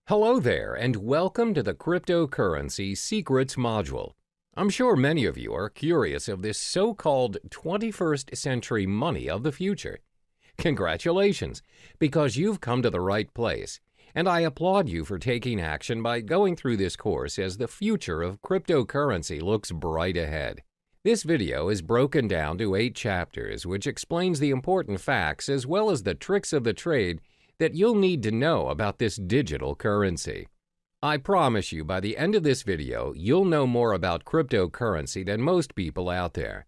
Hello there, and welcome to the Cryptocurrency Secrets module. I'm sure many of you are curious of this so-called 21st century money of the future. Congratulations, because you've come to the right place, and I applaud you for taking action by going through this course as the future of cryptocurrency looks bright ahead. This video is broken down to 8 chapters, which explains the important facts as well as the tricks of the trade that you'll need to know about this digital currency. I promise you by the end of this video, you'll know more about cryptocurrency than most people out there.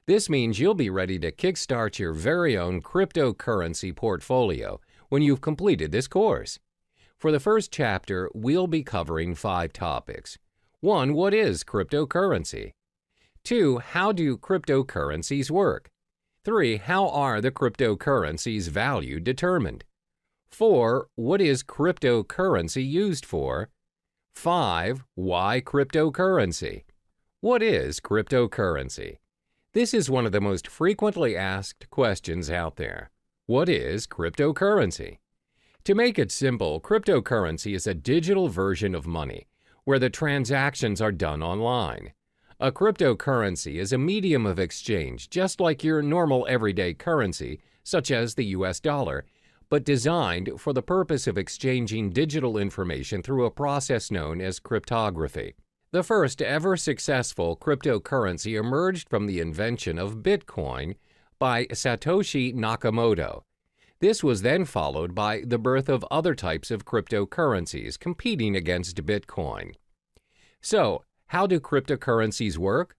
This means you'll be ready to kickstart your very own cryptocurrency portfolio when you've completed this course. For the first chapter, we'll be covering 5 topics. 1. What is cryptocurrency? 2. How do cryptocurrencies work? 3. How are the cryptocurrency's value determined? 4. What is cryptocurrency used for? 5. Why cryptocurrency? What is cryptocurrency? This is one of the most frequently asked questions out there. What is cryptocurrency? To make it simple, cryptocurrency is a digital version of money where the transactions are done online. A cryptocurrency is a medium of exchange just like your normal everyday currency, such as the US dollar, but designed for the purpose of exchanging digital information through a process known as cryptography. The first ever successful cryptocurrency emerged from the invention of Bitcoin by Satoshi Nakamoto. This was then followed by the birth of other types of cryptocurrencies competing against Bitcoin. So, how do cryptocurrencies work?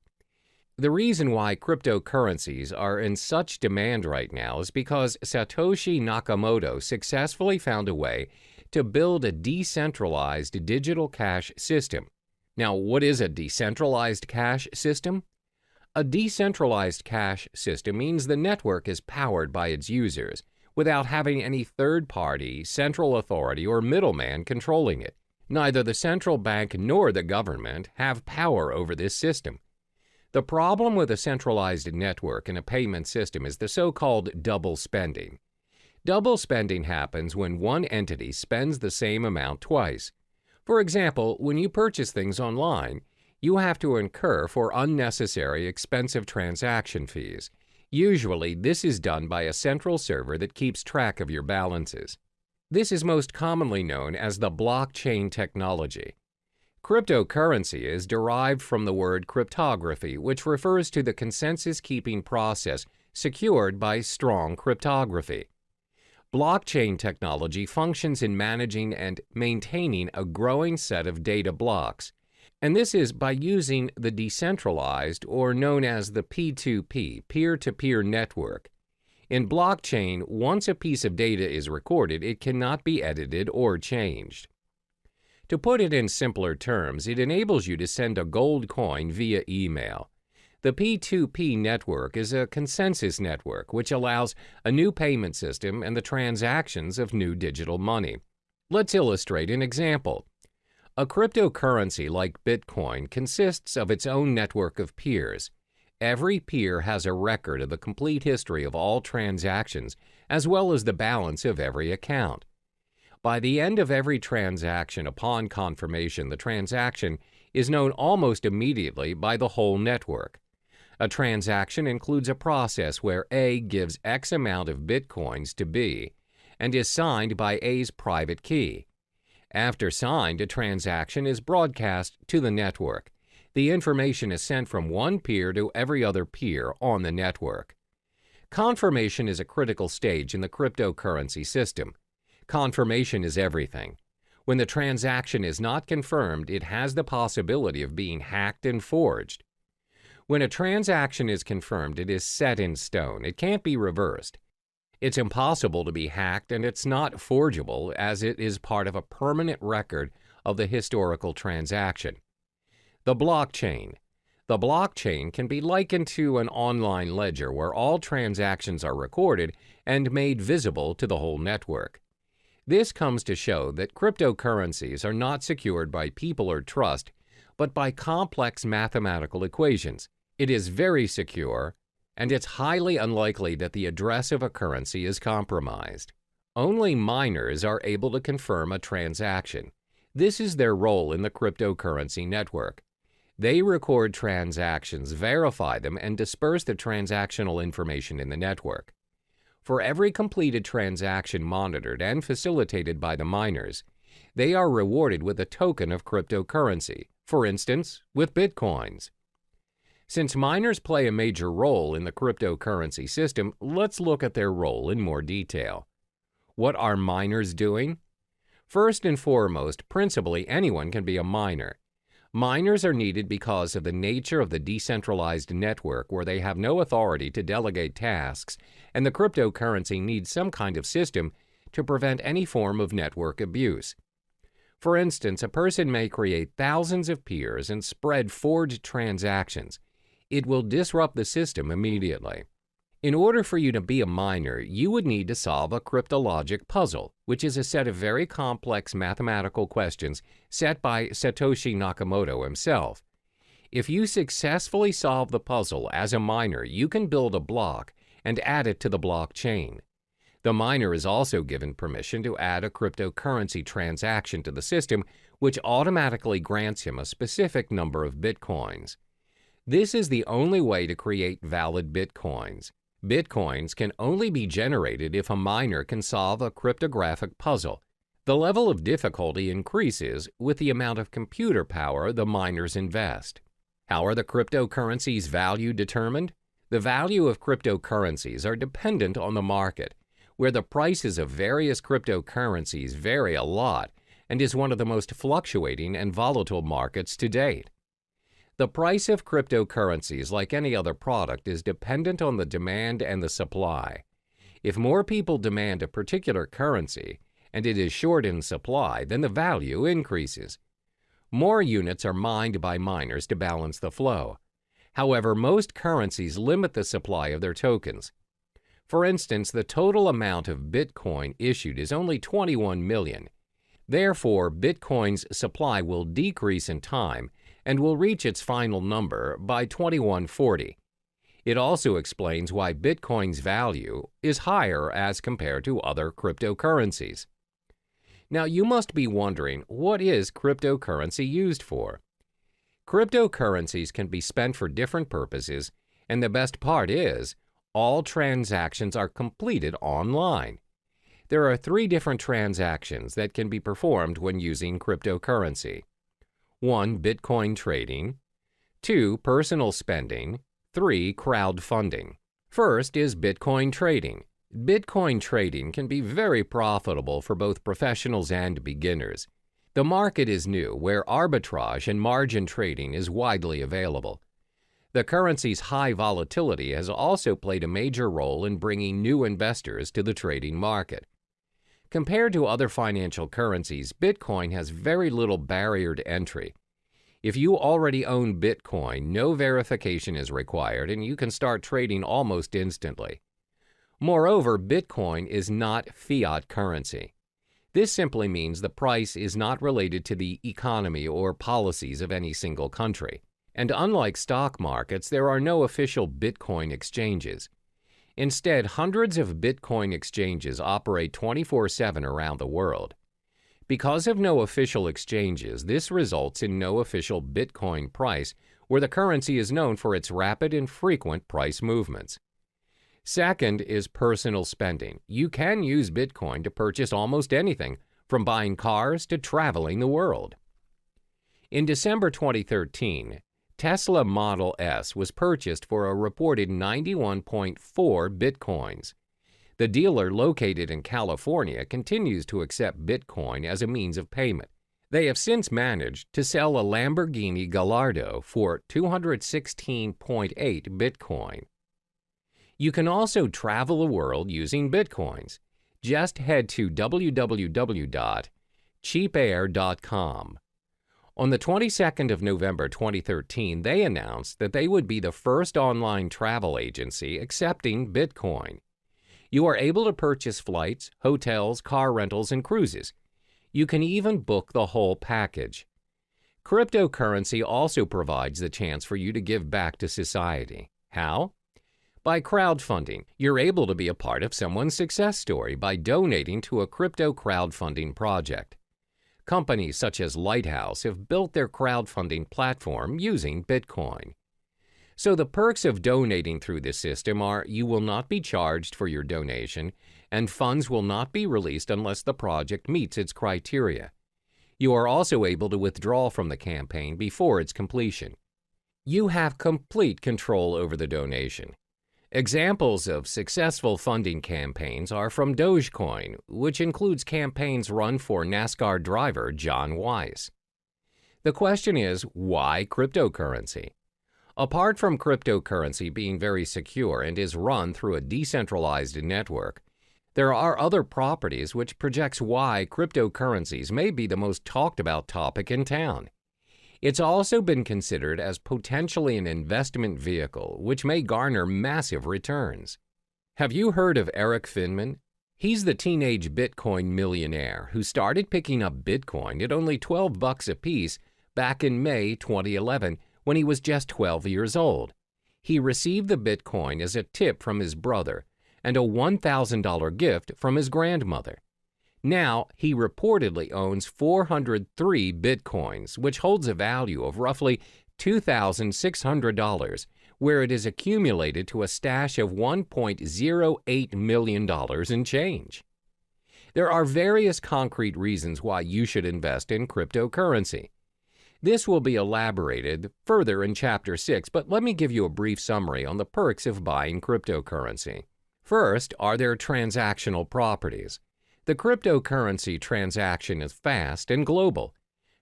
The reason why cryptocurrencies are in such demand right now is because Satoshi Nakamoto successfully found a way to build a decentralized digital cash system. Now, what is a decentralized cash system? A decentralized cash system means the network is powered by its users without having any third-party, central authority, or middleman controlling it. Neither the central bank nor the government have power over this system. The problem with a centralized network and a payment system is the so-called double spending. Double spending happens when one entity spends the same amount twice. For example, when you purchase things online, you have to incur for unnecessary expensive transaction fees. Usually, this is done by a central server that keeps track of your balances. This is most commonly known as the blockchain technology. Cryptocurrency is derived from the word cryptography, which refers to the consensus-keeping process secured by strong cryptography. Blockchain technology functions in managing and maintaining a growing set of data blocks, and this is by using the decentralized, or known as the P2P, peer-to-peer network. In blockchain, once a piece of data is recorded, it cannot be edited or changed. To put it in simpler terms, it enables you to send a gold coin via email. The P2P network is a consensus network which allows a new payment system and the transactions of new digital money. Let's illustrate an example. A cryptocurrency like Bitcoin consists of its own network of peers. Every peer has a record of the complete history of all transactions as well as the balance of every account. By the end of every transaction upon confirmation, the transaction is known almost immediately by the whole network. A transaction includes a process where A gives X amount of Bitcoins to B and is signed by A's private key. After signed, a transaction is broadcast to the network. The information is sent from one peer to every other peer on the network. Confirmation is a critical stage in the cryptocurrency system. Confirmation is everything. When the transaction is not confirmed, it has the possibility of being hacked and forged. When a transaction is confirmed, it is set in stone. It can't be reversed. It's impossible to be hacked, and it's not forgeable as it is part of a permanent record of the historical transaction. The blockchain. The blockchain can be likened to an online ledger where all transactions are recorded and made visible to the whole network. This comes to show that cryptocurrencies are not secured by people or trust, but by complex mathematical equations. It is very secure, and it's highly unlikely that the address of a currency is compromised. Only miners are able to confirm a transaction. This is their role in the cryptocurrency network. They record transactions, verify them, and disperse the transactional information in the network. For every completed transaction monitored and facilitated by the miners, they are rewarded with a token of cryptocurrency, for instance, with bitcoins. Since miners play a major role in the cryptocurrency system, let's look at their role in more detail. What are miners doing? First and foremost, principally anyone can be a miner. Miners are needed because of the nature of the decentralized network where they have no authority to delegate tasks, and the cryptocurrency needs some kind of system to prevent any form of network abuse. For instance, a person may create thousands of peers and spread forged transactions. It will disrupt the system immediately. In order for you to be a miner, you would need to solve a cryptologic puzzle, which is a set of very complex mathematical questions set by Satoshi Nakamoto himself. If you successfully solve the puzzle as a miner, you can build a block and add it to the blockchain. The miner is also given permission to add a cryptocurrency transaction to the system, which automatically grants him a specific number of bitcoins. This is the only way to create valid bitcoins. Bitcoins can only be generated if a miner can solve a cryptographic puzzle. The level of difficulty increases with the amount of computer power the miners invest. How are the cryptocurrencies' value determined? The value of cryptocurrencies are dependent on the market, where the prices of various cryptocurrencies vary a lot and is one of the most fluctuating and volatile markets to date. The price of cryptocurrencies, like any other product, is dependent on the demand and the supply. If more people demand a particular currency and it is short in supply, then the value increases. More units are mined by miners to balance the flow. However, most currencies limit the supply of their tokens. For instance, the total amount of Bitcoin issued is only 21 million. Therefore, Bitcoin's supply will decrease in time and will reach its final number by 2140. It also explains why Bitcoin's value is higher as compared to other cryptocurrencies. Now, you must be wondering, what is cryptocurrency used for? Cryptocurrencies can be spent for different purposes, and the best part is, all transactions are completed online. There are 3 different transactions that can be performed when using cryptocurrency. 1. Bitcoin trading. 2. Personal spending. 3. Crowdfunding. First is Bitcoin trading. Bitcoin trading can be very profitable for both professionals and beginners. The market is new, where arbitrage and margin trading is widely available. The currency's high volatility has also played a major role in bringing new investors to the trading market. Compared to other financial currencies, Bitcoin has very little barrier to entry. If you already own Bitcoin, no verification is required and you can start trading almost instantly. Moreover, Bitcoin is not fiat currency. This simply means the price is not related to the economy or policies of any single country. And unlike stock markets, there are no official Bitcoin exchanges. Instead, hundreds of Bitcoin exchanges operate 24/7 around the world. Because of no official exchanges, this results in no official Bitcoin price, where the currency is known for its rapid and frequent price movements. Second is personal spending. You can use Bitcoin to purchase almost anything, from buying cars to traveling the world. In December 2013, Tesla Model S was purchased for a reported 91.4 Bitcoins. The dealer, located in California, continues to accept Bitcoin as a means of payment. They have since managed to sell a Lamborghini Gallardo for 216.8 Bitcoin. You can also travel the world using Bitcoins. Just head to www.cheapair.com. On the 22nd of November 2013, they announced that they would be the first online travel agency accepting Bitcoin. You are able to purchase flights, hotels, car rentals, and cruises. You can even book the whole package. Cryptocurrency also provides the chance for you to give back to society. How? By crowdfunding. You're able to be a part of someone's success story by donating to a crypto crowdfunding project. Companies such as Lighthouse have built their crowdfunding platform using Bitcoin. So the perks of donating through this system are you will not be charged for your donation, and funds will not be released unless the project meets its criteria. You are also able to withdraw from the campaign before its completion. You have complete control over the donation. Examples of successful funding campaigns are from Dogecoin, which includes campaigns run for NASCAR driver John Weiss. The question is, why cryptocurrency? Apart from cryptocurrency being very secure and is run through a decentralized network, there are other properties which projects why cryptocurrencies may be the most talked about topic in town. It's also been considered as potentially an investment vehicle which may garner massive returns. Have you heard of Eric Finman? He's the teenage Bitcoin millionaire who started picking up Bitcoin at only $12 a piece back in May 2011 when he was just 12 years old. He received the Bitcoin as a tip from his brother and a $1,000 gift from his grandmother. Now, he reportedly owns 403 Bitcoins, which holds a value of roughly $2,600, where it is accumulated to a stash of $1.08 million in change. There are various concrete reasons why you should invest in cryptocurrency. This will be elaborated further in Chapter 6, but let me give you a brief summary on the perks of buying cryptocurrency. First are their transactional properties. The cryptocurrency transaction is fast and global.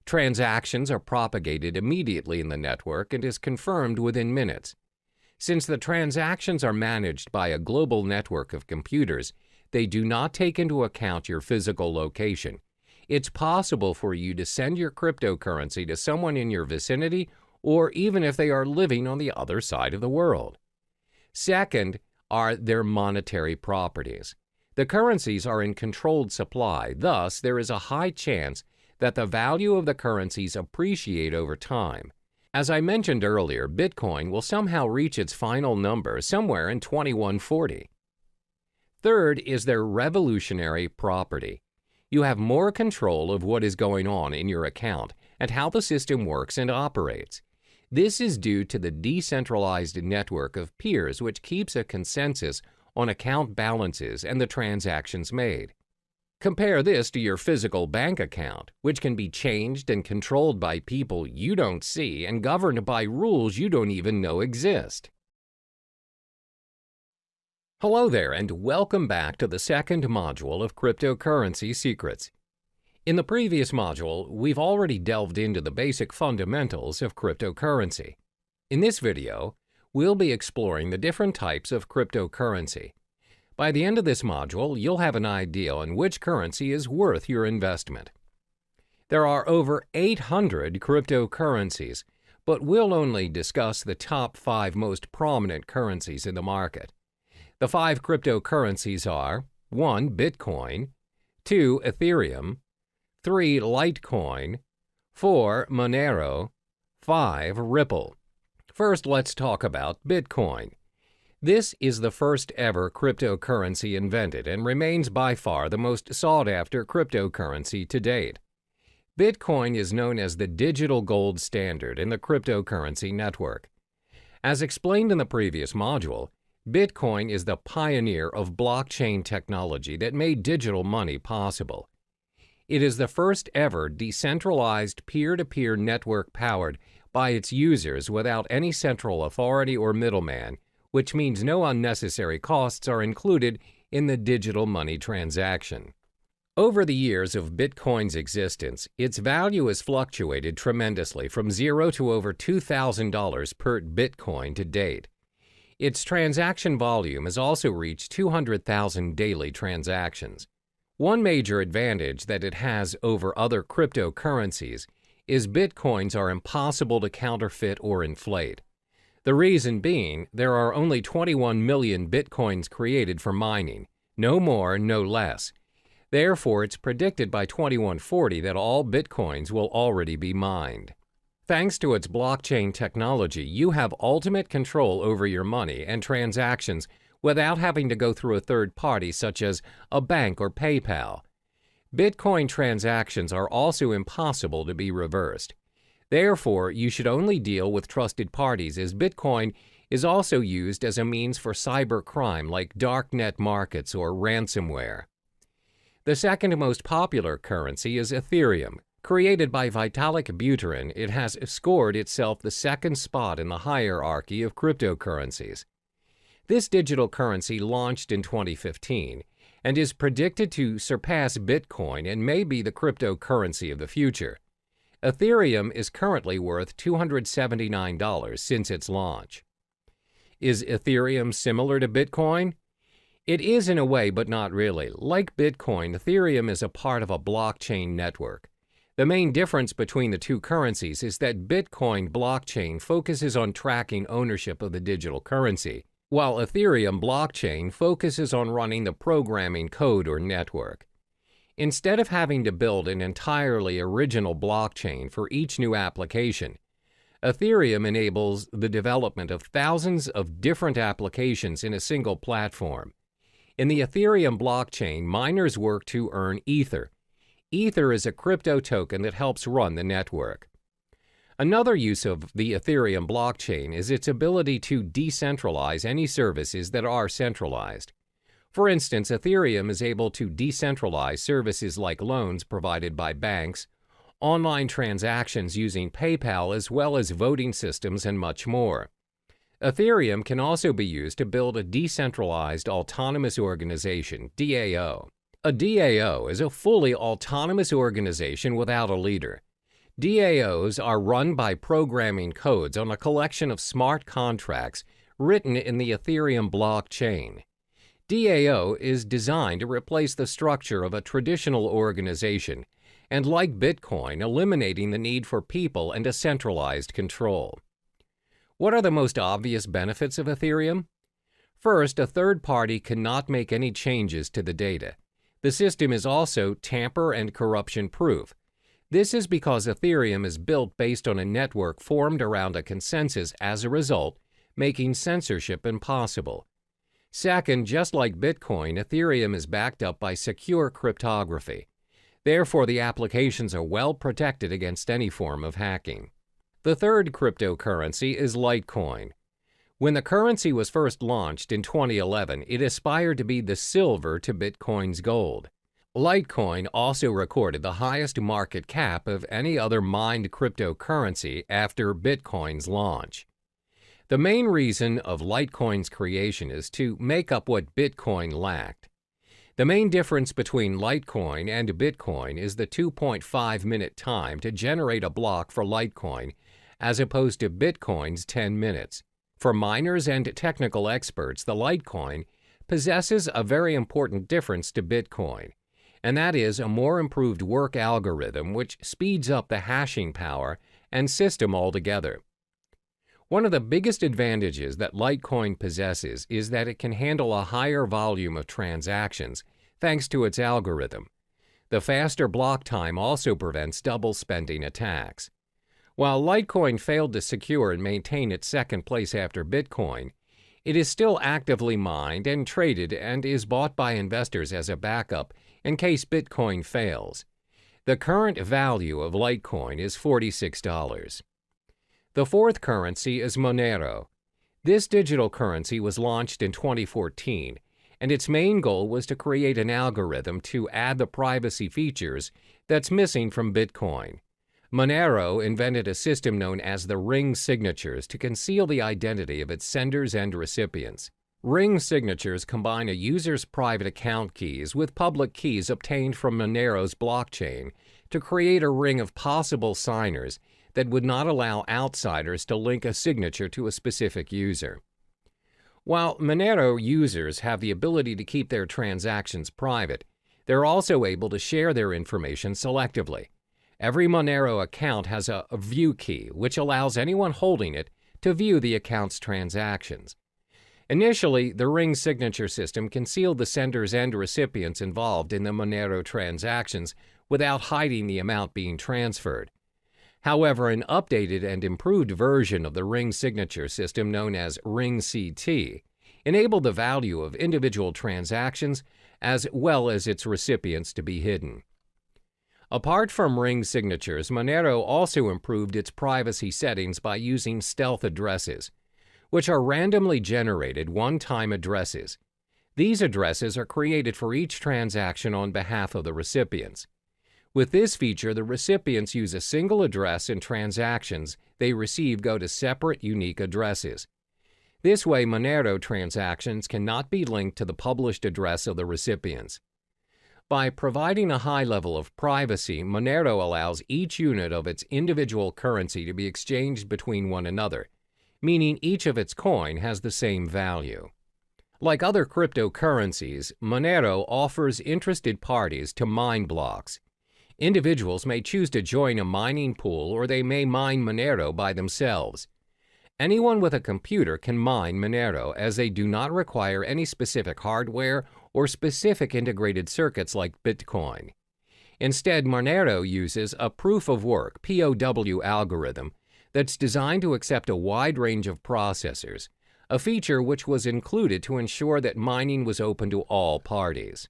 Transactions are propagated immediately in the network and is confirmed within minutes. Since the transactions are managed by a global network of computers, they do not take into account your physical location. It's possible for you to send your cryptocurrency to someone in your vicinity or even if they are living on the other side of the world. Second are their monetary properties. The currencies are in controlled supply, thus there is a high chance that the value of the currencies appreciate over time. As I mentioned earlier, Bitcoin will somehow reach its final number somewhere in 2140. Third is their revolutionary property. You have more control of what is going on in your account and how the system works and operates. This is due to the decentralized network of peers which keeps a consensus on account balances and the transactions made. Compare this to your physical bank account, which can be changed and controlled by people you don't see and governed by rules you don't even know exist. Hello there, and welcome back to the second module of Cryptocurrency Secrets. In the previous module, we've already delved into the basic fundamentals of cryptocurrency. In this video, we'll be exploring the different types of cryptocurrency. By the end of this module, you'll have an idea on which currency is worth your investment. There are over 800 cryptocurrencies, but we'll only discuss the top 5 most prominent currencies in the market. The 5 cryptocurrencies are 1. Bitcoin, 2. Ethereum, 3. Litecoin, 4. Monero, 5. Ripple. First, let's talk about Bitcoin. This is the first ever cryptocurrency invented and remains by far the most sought-after cryptocurrency to date. Bitcoin is known as the digital gold standard in the cryptocurrency network. As explained in the previous module, Bitcoin is the pioneer of blockchain technology that made digital money possible. It is the first ever decentralized peer-to-peer network powered by its users without any central authority or middleman, which means no unnecessary costs are included in the digital money transaction. Over the years of Bitcoin's existence, its value has fluctuated tremendously from $0 to over $2,000 per Bitcoin to date. Its transaction volume has also reached 200,000 daily transactions. One major advantage that it has over other cryptocurrencies is Bitcoins are impossible to counterfeit or inflate. The reason being, there are only 21 million Bitcoins created for mining, no more, no less. Therefore, it's predicted by 2140 that all Bitcoins will already be mined. Thanks to its blockchain technology, you have ultimate control over your money and transactions without having to go through a third party such as a bank or PayPal. Bitcoin transactions are also impossible to be reversed. Therefore, you should only deal with trusted parties, as Bitcoin is also used as a means for cybercrime like darknet markets or ransomware. The second most popular currency is Ethereum. Created by Vitalik Buterin, it has scored itself the second spot in the hierarchy of cryptocurrencies. This digital currency launched in 2015 and is predicted to surpass Bitcoin and may be the cryptocurrency of the future. Ethereum is currently worth $279 since its launch. Is Ethereum similar to Bitcoin? It is in a way, but not really. Like Bitcoin, Ethereum is a part of a blockchain network. The main difference between the two currencies is that Bitcoin blockchain focuses on tracking ownership of the digital currency, while Ethereum blockchain focuses on running the programming code or network. Instead of having to build an entirely original blockchain for each new application, Ethereum enables the development of thousands of different applications in a single platform. In the Ethereum blockchain, miners work to earn Ether. Ether is a crypto token that helps run the network. Another use of the Ethereum blockchain is its ability to decentralize any services that are centralized. For instance, Ethereum is able to decentralize services like loans provided by banks, online transactions using PayPal, as well as voting systems and much more. Ethereum can also be used to build a decentralized autonomous organization, DAO. A DAO is a fully autonomous organization without a leader. DAOs are run by programming codes on a collection of smart contracts written in the Ethereum blockchain. DAO is designed to replace the structure of a traditional organization and, like Bitcoin, eliminating the need for people and a centralized control. What are the most obvious benefits of Ethereum? First, a third party cannot make any changes to the data. The system is also tamper and corruption proof. This is because Ethereum is built based on a network formed around a consensus, as a result, making censorship impossible. Second, just like Bitcoin, Ethereum is backed up by secure cryptography. Therefore, the applications are well protected against any form of hacking. The third cryptocurrency is Litecoin. When the currency was first launched in 2011, it aspired to be the silver to Bitcoin's gold. Litecoin also recorded the highest market cap of any other mined cryptocurrency after Bitcoin's launch. The main reason of Litecoin's creation is to make up what Bitcoin lacked. The main difference between Litecoin and Bitcoin is the 2.5-minute time to generate a block for Litecoin, as opposed to Bitcoin's 10 minutes. For miners and technical experts, the Litecoin possesses a very important difference to Bitcoin, and that is a more improved work algorithm which speeds up the hashing power and system altogether. One of the biggest advantages that Litecoin possesses is that it can handle a higher volume of transactions thanks to its algorithm. The faster block time also prevents double spending attacks. While Litecoin failed to secure and maintain its second place after Bitcoin, it is still actively mined and traded and is bought by investors as a backup in case Bitcoin fails. The current value of Litecoin is $46. The fourth currency is Monero. This digital currency was launched in 2014, and its main goal was to create an algorithm to add the privacy features that's missing from Bitcoin. Monero invented a system known as the ring signatures to conceal the identity of its senders and recipients. Ring signatures combine a user's private account keys with public keys obtained from Monero's blockchain to create a ring of possible signers that would not allow outsiders to link a signature to a specific user. While Monero users have the ability to keep their transactions private, they're also able to share their information selectively. Every Monero account has a view key, which allows anyone holding it to view the account's transactions. Initially, the ring signature system concealed the senders and recipients involved in the Monero transactions without hiding the amount being transferred. However, an updated and improved version of the ring signature system known as Ring CT enabled the value of individual transactions as well as its recipients to be hidden. Apart from ring signatures, Monero also improved its privacy settings by using stealth addresses, which are randomly generated one-time addresses. These addresses are created for each transaction on behalf of the recipients. With this feature, the recipients use a single address and transactions they receive go to separate, unique addresses. This way, Monero transactions cannot be linked to the published address of the recipients. By providing a high level of privacy, Monero allows each unit of its individual currency to be exchanged between one another, meaning each of its coin has the same value. Like other cryptocurrencies, Monero offers interested parties to mine blocks. Individuals may choose to join a mining pool, or they may mine Monero by themselves. Anyone with a computer can mine Monero, as they do not require any specific hardware or specific integrated circuits like Bitcoin. Instead, Monero uses a proof-of-work (POW) algorithm that's designed to accept a wide range of processors, a feature which was included to ensure that mining was open to all parties.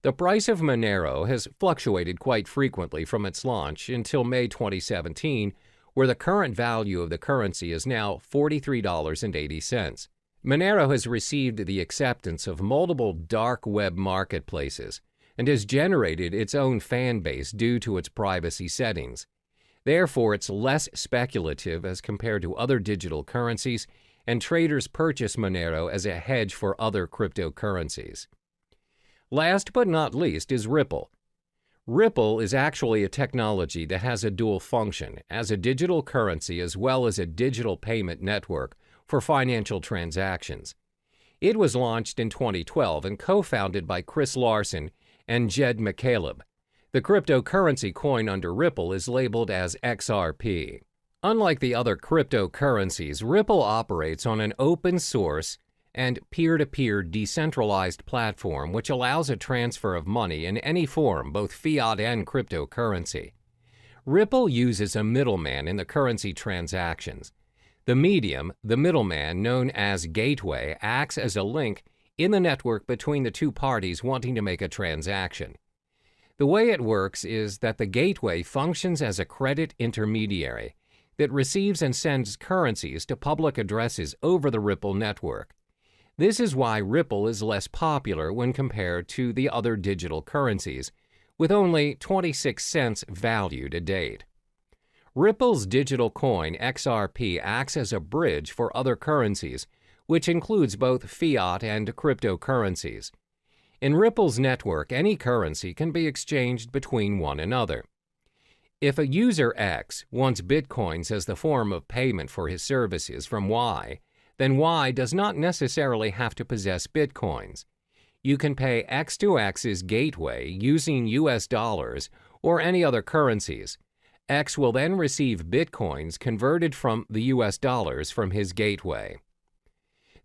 The price of Monero has fluctuated quite frequently from its launch until May 2017, where the current value of the currency is now $43.80. Monero has received the acceptance of multiple dark web marketplaces and has generated its own fan base due to its privacy settings. Therefore, it's less speculative as compared to other digital currencies, and traders purchase Monero as a hedge for other cryptocurrencies. Last but not least is Ripple. Ripple is actually a technology that has a dual function as a digital currency as well as a digital payment network for financial transactions. It was launched in 2012 and co-founded by Chris Larsen and Jed McCaleb. The cryptocurrency coin under Ripple is labeled as XRP. Unlike the other cryptocurrencies, Ripple operates on an open source and peer-to-peer decentralized platform which allows a transfer of money in any form, both fiat and cryptocurrency. Ripple uses a middleman in the currency transactions. The medium, the middleman known as gateway, acts as a link in the network between the two parties wanting to make a transaction. The way it works is that the gateway functions as a credit intermediary that receives and sends currencies to public addresses over the Ripple network. This is why Ripple is less popular when compared to the other digital currencies, with only 26 cents value to date. Ripple's digital coin XRP acts as a bridge for other currencies, which includes both fiat and cryptocurrencies. In Ripple's network, any currency can be exchanged between one another. If a user X wants Bitcoins as the form of payment for his services from Y, then Y does not necessarily have to possess Bitcoins. You can pay X to X's gateway using US dollars or any other currencies. X will then receive Bitcoins converted from the US dollars from his gateway.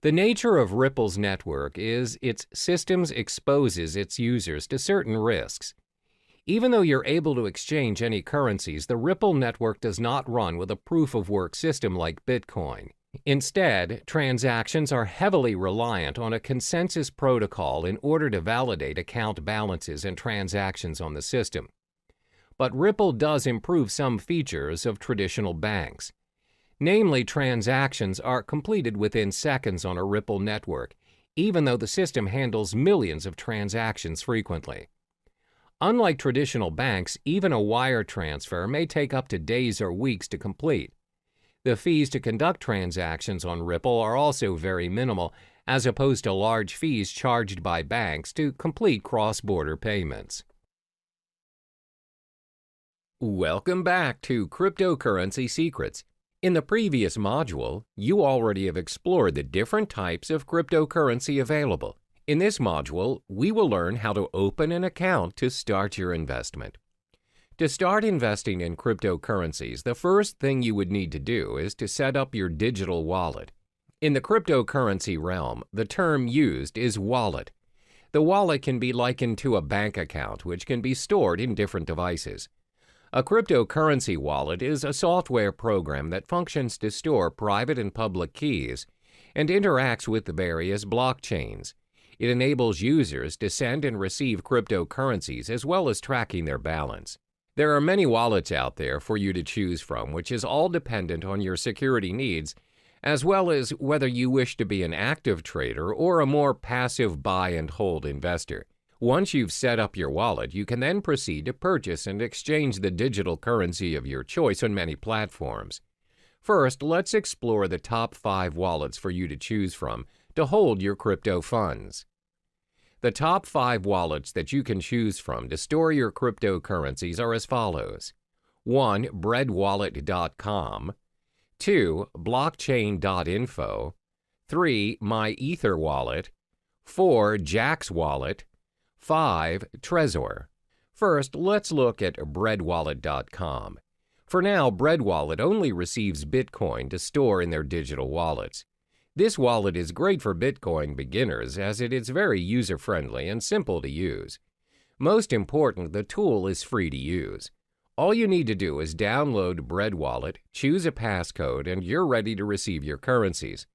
The nature of Ripple's network is its systems exposes its users to certain risks. Even though you're able to exchange any currencies, the Ripple network does not run with a proof-of-work system like Bitcoin. Instead, transactions are heavily reliant on a consensus protocol in order to validate account balances and transactions on the system. But Ripple does improve some features of traditional banks. Namely, transactions are completed within seconds on a Ripple network, even though the system handles millions of transactions frequently. Unlike traditional banks, even a wire transfer may take up to days or weeks to complete. The fees to conduct transactions on Ripple are also very minimal, as opposed to large fees charged by banks to complete cross-border payments. Welcome back to Cryptocurrency Secrets. In the previous module, you already have explored the different types of cryptocurrency available. In this module, we will learn how to open an account to start your investment. To start investing in cryptocurrencies, the first thing you would need to do is to set up your digital wallet. In the cryptocurrency realm, the term used is wallet. The wallet can be likened to a bank account, which can be stored in different devices. A cryptocurrency wallet is a software program that functions to store private and public keys and interacts with the various blockchains. It enables users to send and receive cryptocurrencies as well as tracking their balance. There are many wallets out there for you to choose from, which is all dependent on your security needs, as well as whether you wish to be an active trader or a more passive buy and hold investor. Once you've set up your wallet, you can then proceed to purchase and exchange the digital currency of your choice on many platforms. First, let's explore the top 5 wallets for you to choose from to hold your crypto funds. The top 5 wallets that you can choose from to store your cryptocurrencies are as follows. 1. breadwallet.com. 2. blockchain.info. 3. MyEtherWallet. 4. Jaxx Wallet. 5. Trezor. First, let's look at breadwallet.com. For now, BreadWallet only receives Bitcoin to store in their digital wallets. This wallet is great for Bitcoin beginners as it is very user-friendly and simple to use. Most important, the tool is free to use. All you need to do is download BreadWallet, choose a passcode, and you're ready to receive your currencies.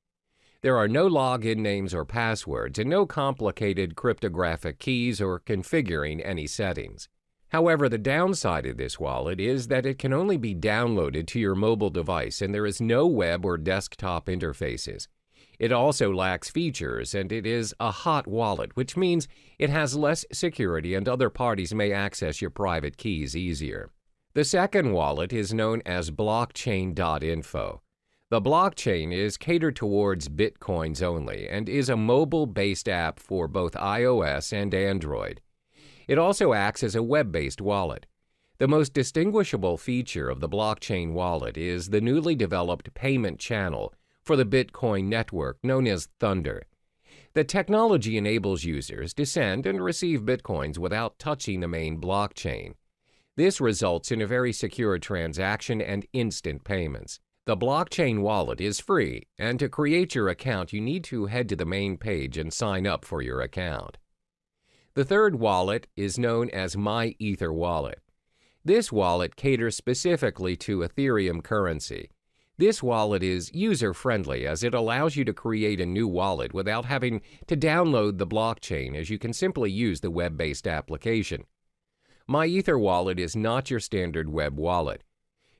There are no login names or passwords and no complicated cryptographic keys or configuring any settings. However, the downside of this wallet is that it can only be downloaded to your mobile device and there is no web or desktop interfaces. It also lacks features and it is a hot wallet, which means it has less security and other parties may access your private keys easier. The second wallet is known as blockchain.info. The blockchain is catered towards Bitcoins only and is a mobile-based app for both iOS and Android. It also acts as a web-based wallet. The most distinguishable feature of the blockchain wallet is the newly developed payment channel for the Bitcoin network known as Thunder. The technology enables users to send and receive Bitcoins without touching the main blockchain. This results in a very secure transaction and instant payments. The blockchain wallet is free, and to create your account, you need to head to the main page and sign up for your account. The third wallet is known as MyEtherWallet. This wallet caters specifically to Ethereum currency. This wallet is user-friendly as it allows you to create a new wallet without having to download the blockchain, as you can simply use the web-based application. MyEtherWallet is not your standard web wallet.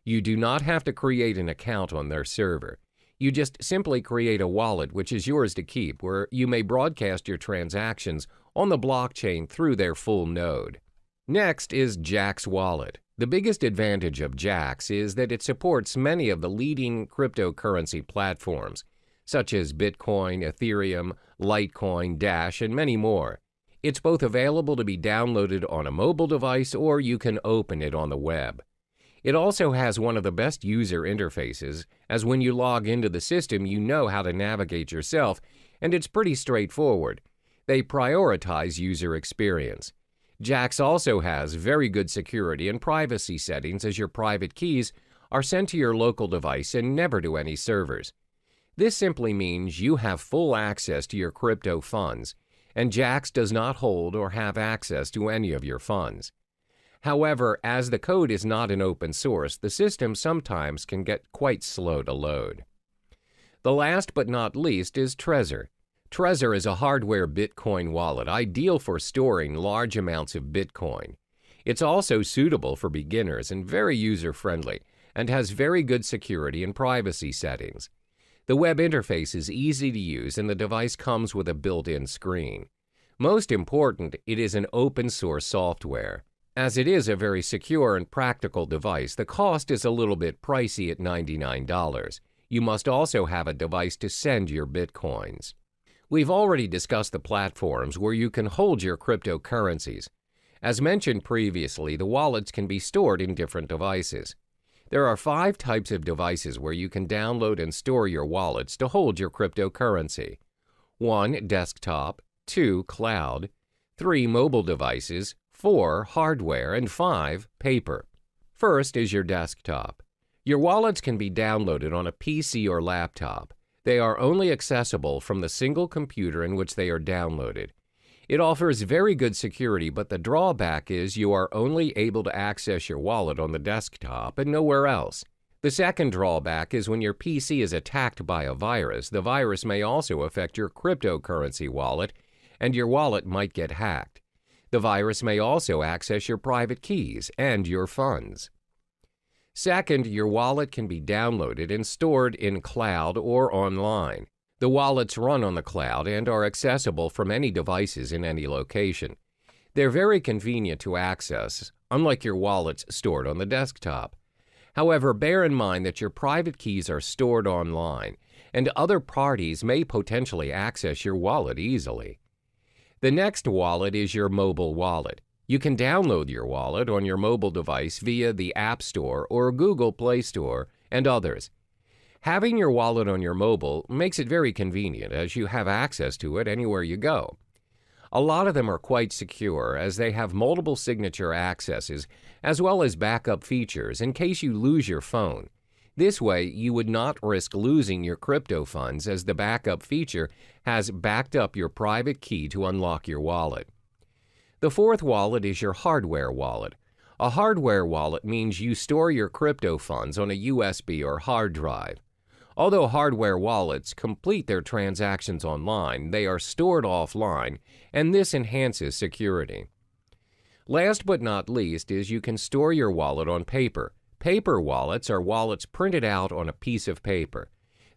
You do not have to create an account on their server. You just simply create a wallet which is yours to keep, where you may broadcast your transactions on the blockchain through their full node. Next is Jaxx Wallet. The biggest advantage of Jaxx is that it supports many of the leading cryptocurrency platforms, such as Bitcoin, Ethereum, Litecoin, Dash, and many more. It's both available to be downloaded on a mobile device or you can open it on the web. It also has one of the best user interfaces, as when you log into the system, you know how to navigate yourself, and it's pretty straightforward. They prioritize user experience. Jaxx also has very good security and privacy settings, as your private keys are sent to your local device and never to any servers. This simply means you have full access to your crypto funds, and Jaxx does not hold or have access to any of your funds. However, as the code is not an open source, the system sometimes can get quite slow to load. The last but not least is Trezor. Trezor is a hardware Bitcoin wallet ideal for storing large amounts of Bitcoin. It's also suitable for beginners and very user-friendly, and has very good security and privacy settings. The web interface is easy to use and the device comes with a built-in screen. Most important, it is an open-source software. As it is a very secure and practical device, the cost is a little bit pricey at $99. You must also have a device to send your Bitcoins. We've already discussed the platforms where you can hold your cryptocurrencies. As mentioned previously, the wallets can be stored in different devices. There are 5 types of devices where you can download and store your wallets to hold your cryptocurrency. 1. Desktop. 2. Cloud. 3. Mobile devices. 4. Hardware. And 5. Paper. First is your desktop. Your wallets can be downloaded on a PC or laptop. They are only accessible from the single computer in which they are downloaded. It offers very good security, but the drawback is you are only able to access your wallet on the desktop and nowhere else. The second drawback is when your PC is attacked by a virus, the virus may also affect your cryptocurrency wallet, and your wallet might get hacked. The virus may also access your private keys and your funds. Second, your wallet can be downloaded and stored in cloud or online. The wallets run on the cloud and are accessible from any devices in any location. They're very convenient to access, unlike your wallets stored on the desktop. However, bear in mind that your private keys are stored online, and other parties may potentially access your wallet easily. The next wallet is your mobile wallet. You can download your wallet on your mobile device via the App Store or Google Play Store and others. Having your wallet on your mobile makes it very convenient as you have access to it anywhere you go. A lot of them are quite secure as they have multiple signature accesses as well as backup features in case you lose your phone. This way, you would not risk losing your crypto funds as the backup feature has backed up your private key to unlock your wallet. The fourth wallet is your hardware wallet. A hardware wallet means you store your crypto funds on a USB or hard drive. Although hardware wallets complete their transactions online, they are stored offline, and this enhances security. Last but not least is you can store your wallet on paper. Paper wallets are wallets printed out on a piece of paper.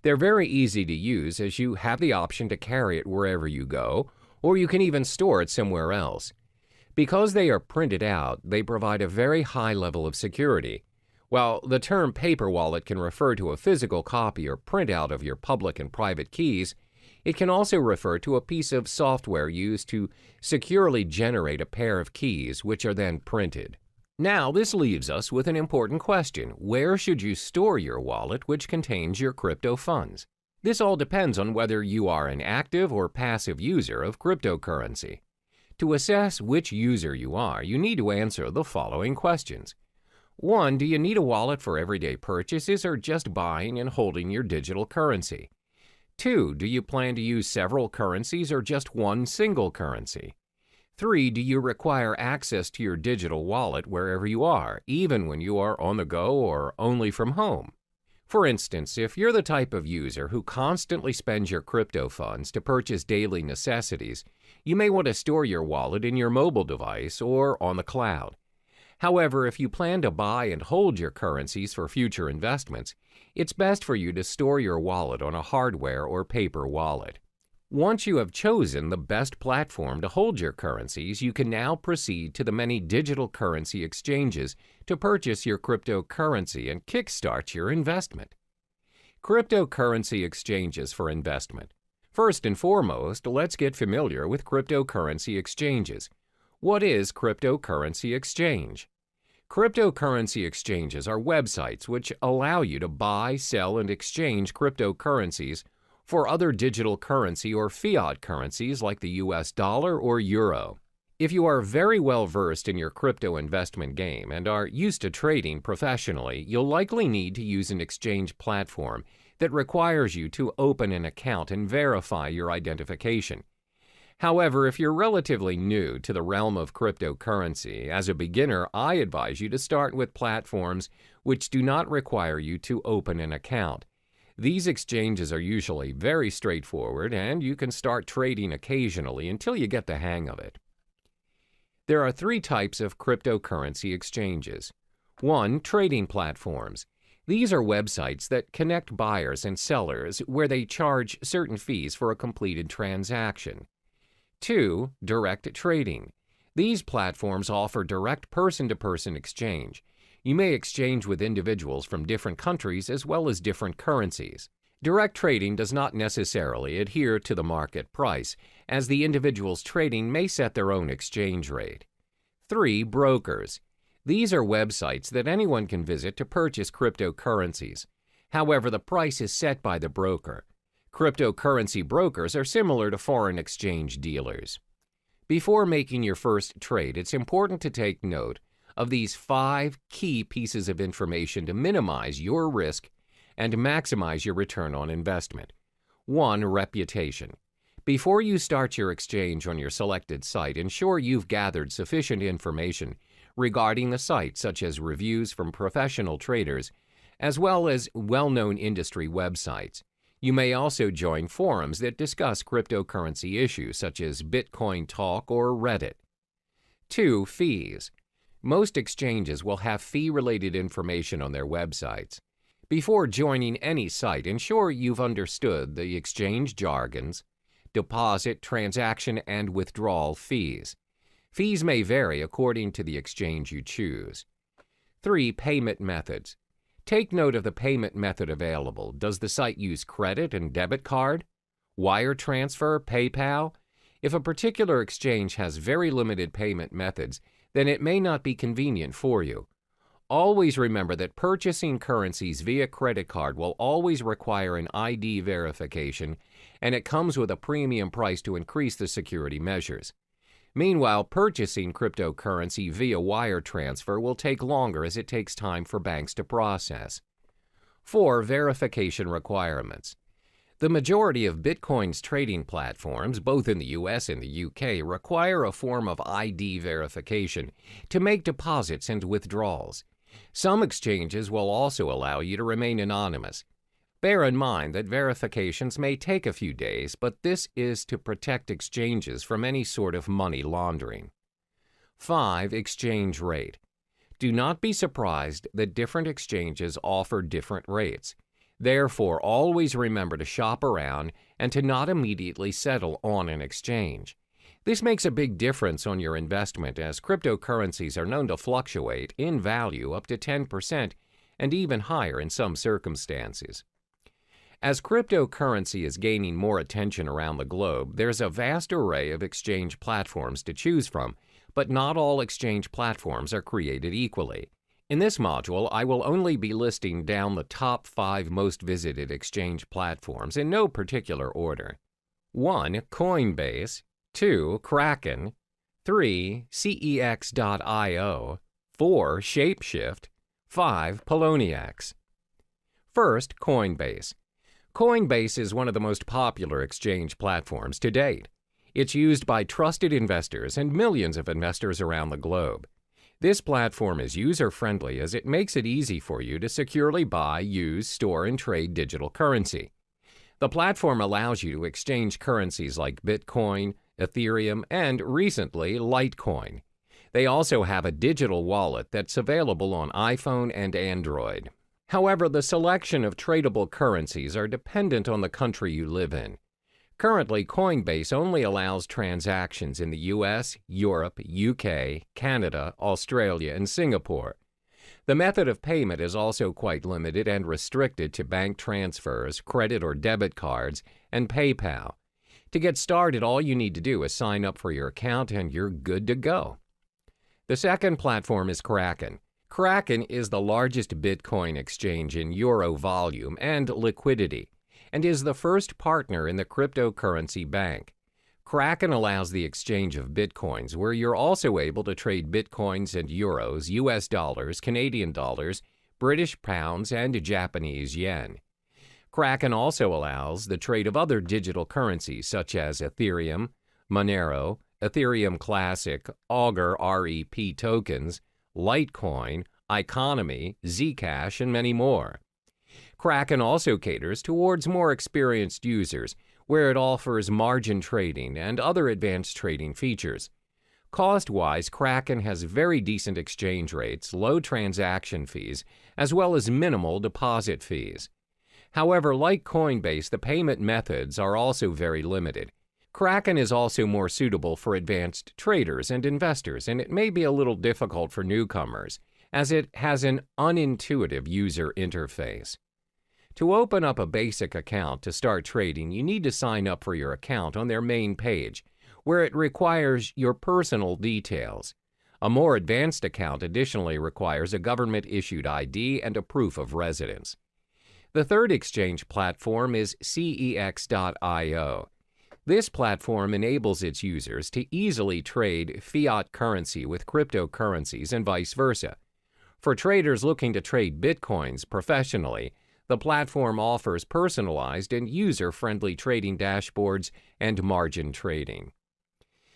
They're very easy to use as you have the option to carry it wherever you go, or you can even store it somewhere else. Because they are printed out, they provide a very high level of security. While the term paper wallet can refer to a physical copy or printout of your public and private keys, it can also refer to a piece of software used to securely generate a pair of keys, which are then printed. Now, this leaves us with an important question. Where should you store your wallet which contains your crypto funds? This all depends on whether you are an active or passive user of cryptocurrency. To assess which user you are, you need to answer the following questions. 1. Do you need a wallet for everyday purchases or just buying and holding your digital currency? 2. Do you plan to use several currencies or just one single currency? 3. Do you require access to your digital wallet wherever you are, even when you are on the go or only from home? For instance, if you're the type of user who constantly spends your crypto funds to purchase daily necessities, you may want to store your wallet in your mobile device or on the cloud. However, if you plan to buy and hold your currencies for future investments, it's best for you to store your wallet on a hardware or paper wallet. Once you have chosen the best platform to hold your currencies, you can now proceed to the many digital currency exchanges to purchase your cryptocurrency and kickstart your investment. Cryptocurrency exchanges for investment. First and foremost, let's get familiar with cryptocurrency exchanges. What is cryptocurrency exchange? Cryptocurrency exchanges are websites which allow you to buy, sell, and exchange cryptocurrencies for other digital currency or fiat currencies like the US dollar or euro. If you are very well versed in your crypto investment game and are used to trading professionally, you'll likely need to use an exchange platform that requires you to open an account and verify your identification. However, if you're relatively new to the realm of cryptocurrency, as a beginner, I advise you to start with platforms which do not require you to open an account. These exchanges are usually very straightforward, and you can start trading occasionally until you get the hang of it. There are 3 types of cryptocurrency exchanges. 1. Trading platforms. These are websites that connect buyers and sellers where they charge certain fees for a completed transaction. 2. Direct trading. These platforms offer direct person-to-person exchange. You may exchange with individuals from different countries as well as different currencies. Direct trading does not necessarily adhere to the market price, as the individuals trading may set their own exchange rate. 3. Brokers. These are websites that anyone can visit to purchase cryptocurrencies. However, the price is set by the broker. Cryptocurrency brokers are similar to foreign exchange dealers. Before making your first trade, it's important to take note of these 5 key pieces of information to minimize your risk and maximize your return on investment. 1. Reputation. Before you start your exchange on your selected site, ensure you've gathered sufficient information regarding the site, such as reviews from professional traders, as well as well-known industry websites. You may also join forums that discuss cryptocurrency issues, such as Bitcoin Talk or Reddit. 2. Fees. Most exchanges will have fee-related information on their websites. Before joining any site, ensure you've understood the exchange jargons, deposit, transaction, and withdrawal fees. Fees may vary according to the exchange you choose. 3. Payment methods. Take note of the payment method available. Does the site use credit and debit card, wire transfer, PayPal? If a particular exchange has very limited payment methods, then it may not be convenient for you. Always remember that purchasing currencies via credit card will always require an ID verification, and it comes with a premium price to increase the security measures. Meanwhile, purchasing cryptocurrency via wire transfer will take longer as it takes time for banks to process. 4. Verification requirements. The majority of Bitcoin's trading platforms, both in the US and the UK, require a form of ID verification to make deposits and withdrawals. Some exchanges will also allow you to remain anonymous. Bear in mind that verifications may take a few days, but this is to protect exchanges from any sort of money laundering. 5. Exchange rate. Do not be surprised that different exchanges offer different rates. Therefore, always remember to shop around and to not immediately settle on an exchange. This makes a big difference on your investment, as cryptocurrencies are known to fluctuate in value up to 10% and even higher in some circumstances. As cryptocurrency is gaining more attention around the globe, there's a vast array of exchange platforms to choose from, but not all exchange platforms are created equally. In this module, I will only be listing down the top 5 most visited exchange platforms in no particular order. 1. Coinbase. 2. Kraken. 3. CEX.io. 4. Shapeshift. 5. Poloniex. First, Coinbase. Coinbase is one of the most popular exchange platforms to date. It's used by trusted investors and millions of investors around the globe. This platform is user-friendly as it makes it easy for you to securely buy, use, store, and trade digital currency. The platform allows you to exchange currencies like Bitcoin, Ethereum, and recently, Litecoin. They also have a digital wallet that's available on iPhone and Android. However, the selection of tradable currencies are dependent on the country you live in. Currently, Coinbase only allows transactions in the US, Europe, UK, Canada, Australia, and Singapore. The method of payment is also quite limited and restricted to bank transfers, credit or debit cards, and PayPal. To get started, all you need to do is sign up for your account and you're good to go. The second platform is Kraken. Kraken is the largest Bitcoin exchange in euro volume and liquidity, and is the first partner in the cryptocurrency bank. Kraken allows the exchange of Bitcoins, where you're also able to trade Bitcoins and euros, US dollars, Canadian dollars, British pounds, and Japanese yen. Kraken also allows the trade of other digital currencies such as Ethereum, Monero, Ethereum Classic, Augur REP tokens, Litecoin, Economy, Zcash, and many more. Kraken also caters towards more experienced users, where it offers margin trading and other advanced trading features. Cost-wise, Kraken has very decent exchange rates, low transaction fees, as well as minimal deposit fees. However, like Coinbase, the payment methods are also very limited. Kraken is also more suitable for advanced traders and investors, and it may be a little difficult for newcomers, as it has an unintuitive user interface. To open up a basic account to start trading, you need to sign up for your account on their main page, where it requires your personal details. A more advanced account additionally requires a government-issued ID and a proof of residence. The third exchange platform is CEX.io. This platform enables its users to easily trade fiat currency with cryptocurrencies and vice versa. For traders looking to trade Bitcoins professionally, the platform offers personalized and user-friendly trading dashboards and margin trading.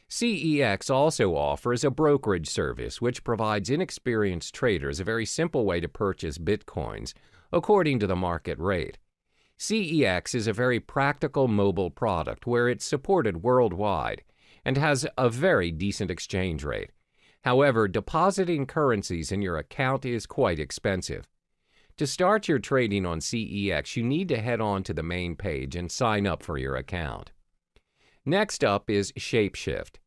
CEX also offers a brokerage service which provides inexperienced traders a very simple way to purchase Bitcoins according to the market rate. CEX is a very practical mobile product where it's supported worldwide and has a very decent exchange rate. However, depositing currencies in your account is quite expensive. To start your trading on CEX, you need to head on to the main page and sign up for your account. Next up is Shapeshift.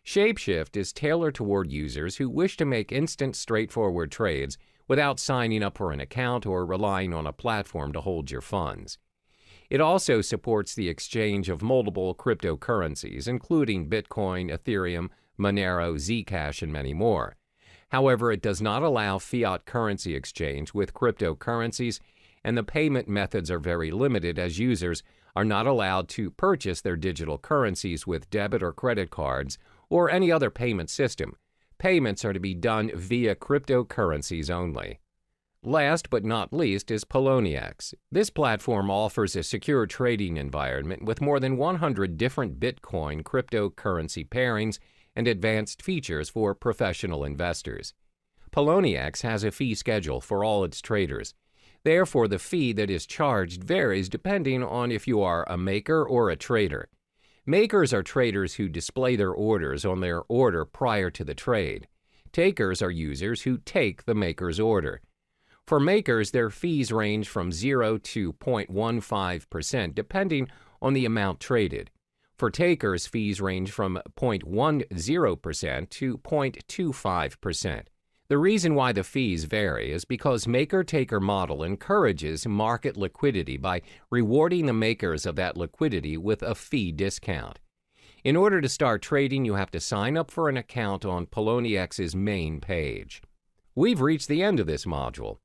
Shapeshift is tailored toward users who wish to make instant, straightforward trades without signing up for an account or relying on a platform to hold your funds. It also supports the exchange of multiple cryptocurrencies, including Bitcoin, Ethereum, Monero, Zcash, and many more. However, it does not allow fiat currency exchange with cryptocurrencies, and the payment methods are very limited as users are not allowed to purchase their digital currencies with debit or credit cards or any other payment system. Payments are to be done via cryptocurrencies only. Last but not least is Poloniex. This platform offers a secure trading environment with more than 100 different Bitcoin cryptocurrency pairings and advanced features for professional investors. Poloniex has a fee schedule for all its traders. Therefore, the fee that is charged varies depending on if you are a maker or a trader. Makers are traders who display their orders on their order prior to the trade. Takers are users who take the maker's order. For makers, their fees range from 0 to 0.15% depending on the amount traded. For takers, fees range from 0.10% to 0.25%. The reason why the fees vary is because maker-taker model encourages market liquidity by rewarding the makers of that liquidity with a fee discount. In order to start trading, you have to sign up for an account on PolonieX's main page. We've reached the end of this module.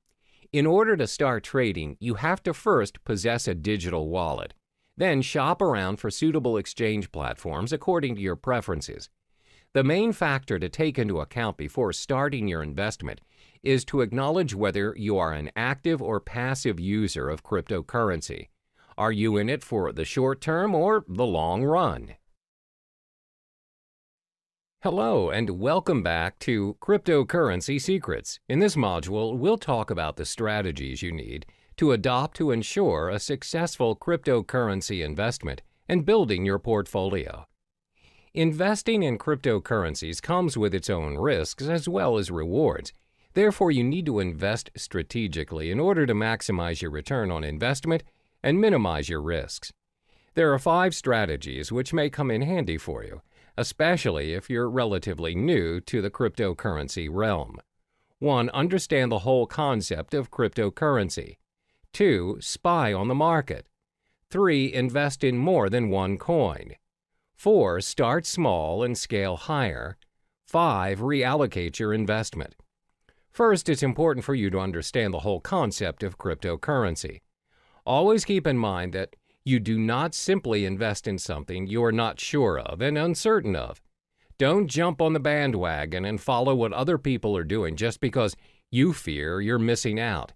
In order to start trading, you have to first possess a digital wallet. Then shop around for suitable exchange platforms according to your preferences. The main factor to take into account before starting your investment is to acknowledge whether you are an active or passive user of cryptocurrency. Are you in it for the short term or the long run? Hello and welcome back to Cryptocurrency Secrets. In this module, we'll talk about the strategies you need to adopt to ensure a successful cryptocurrency investment and building your portfolio. Investing in cryptocurrencies comes with its own risks as well as rewards. Therefore, you need to invest strategically in order to maximize your return on investment and minimize your risks. There are 5 strategies which may come in handy for you, especially if you're relatively new to the cryptocurrency realm. 1. Understand the whole concept of cryptocurrency. 2. Spy on the market. 3. Invest in more than one coin. 4. Start small and scale higher. 5. Reallocate your investment. First, it's important for you to understand the whole concept of cryptocurrency. Always keep in mind that you do not simply invest in something you are not sure of and uncertain of. Don't jump on the bandwagon and follow what other people are doing just because you fear you're missing out.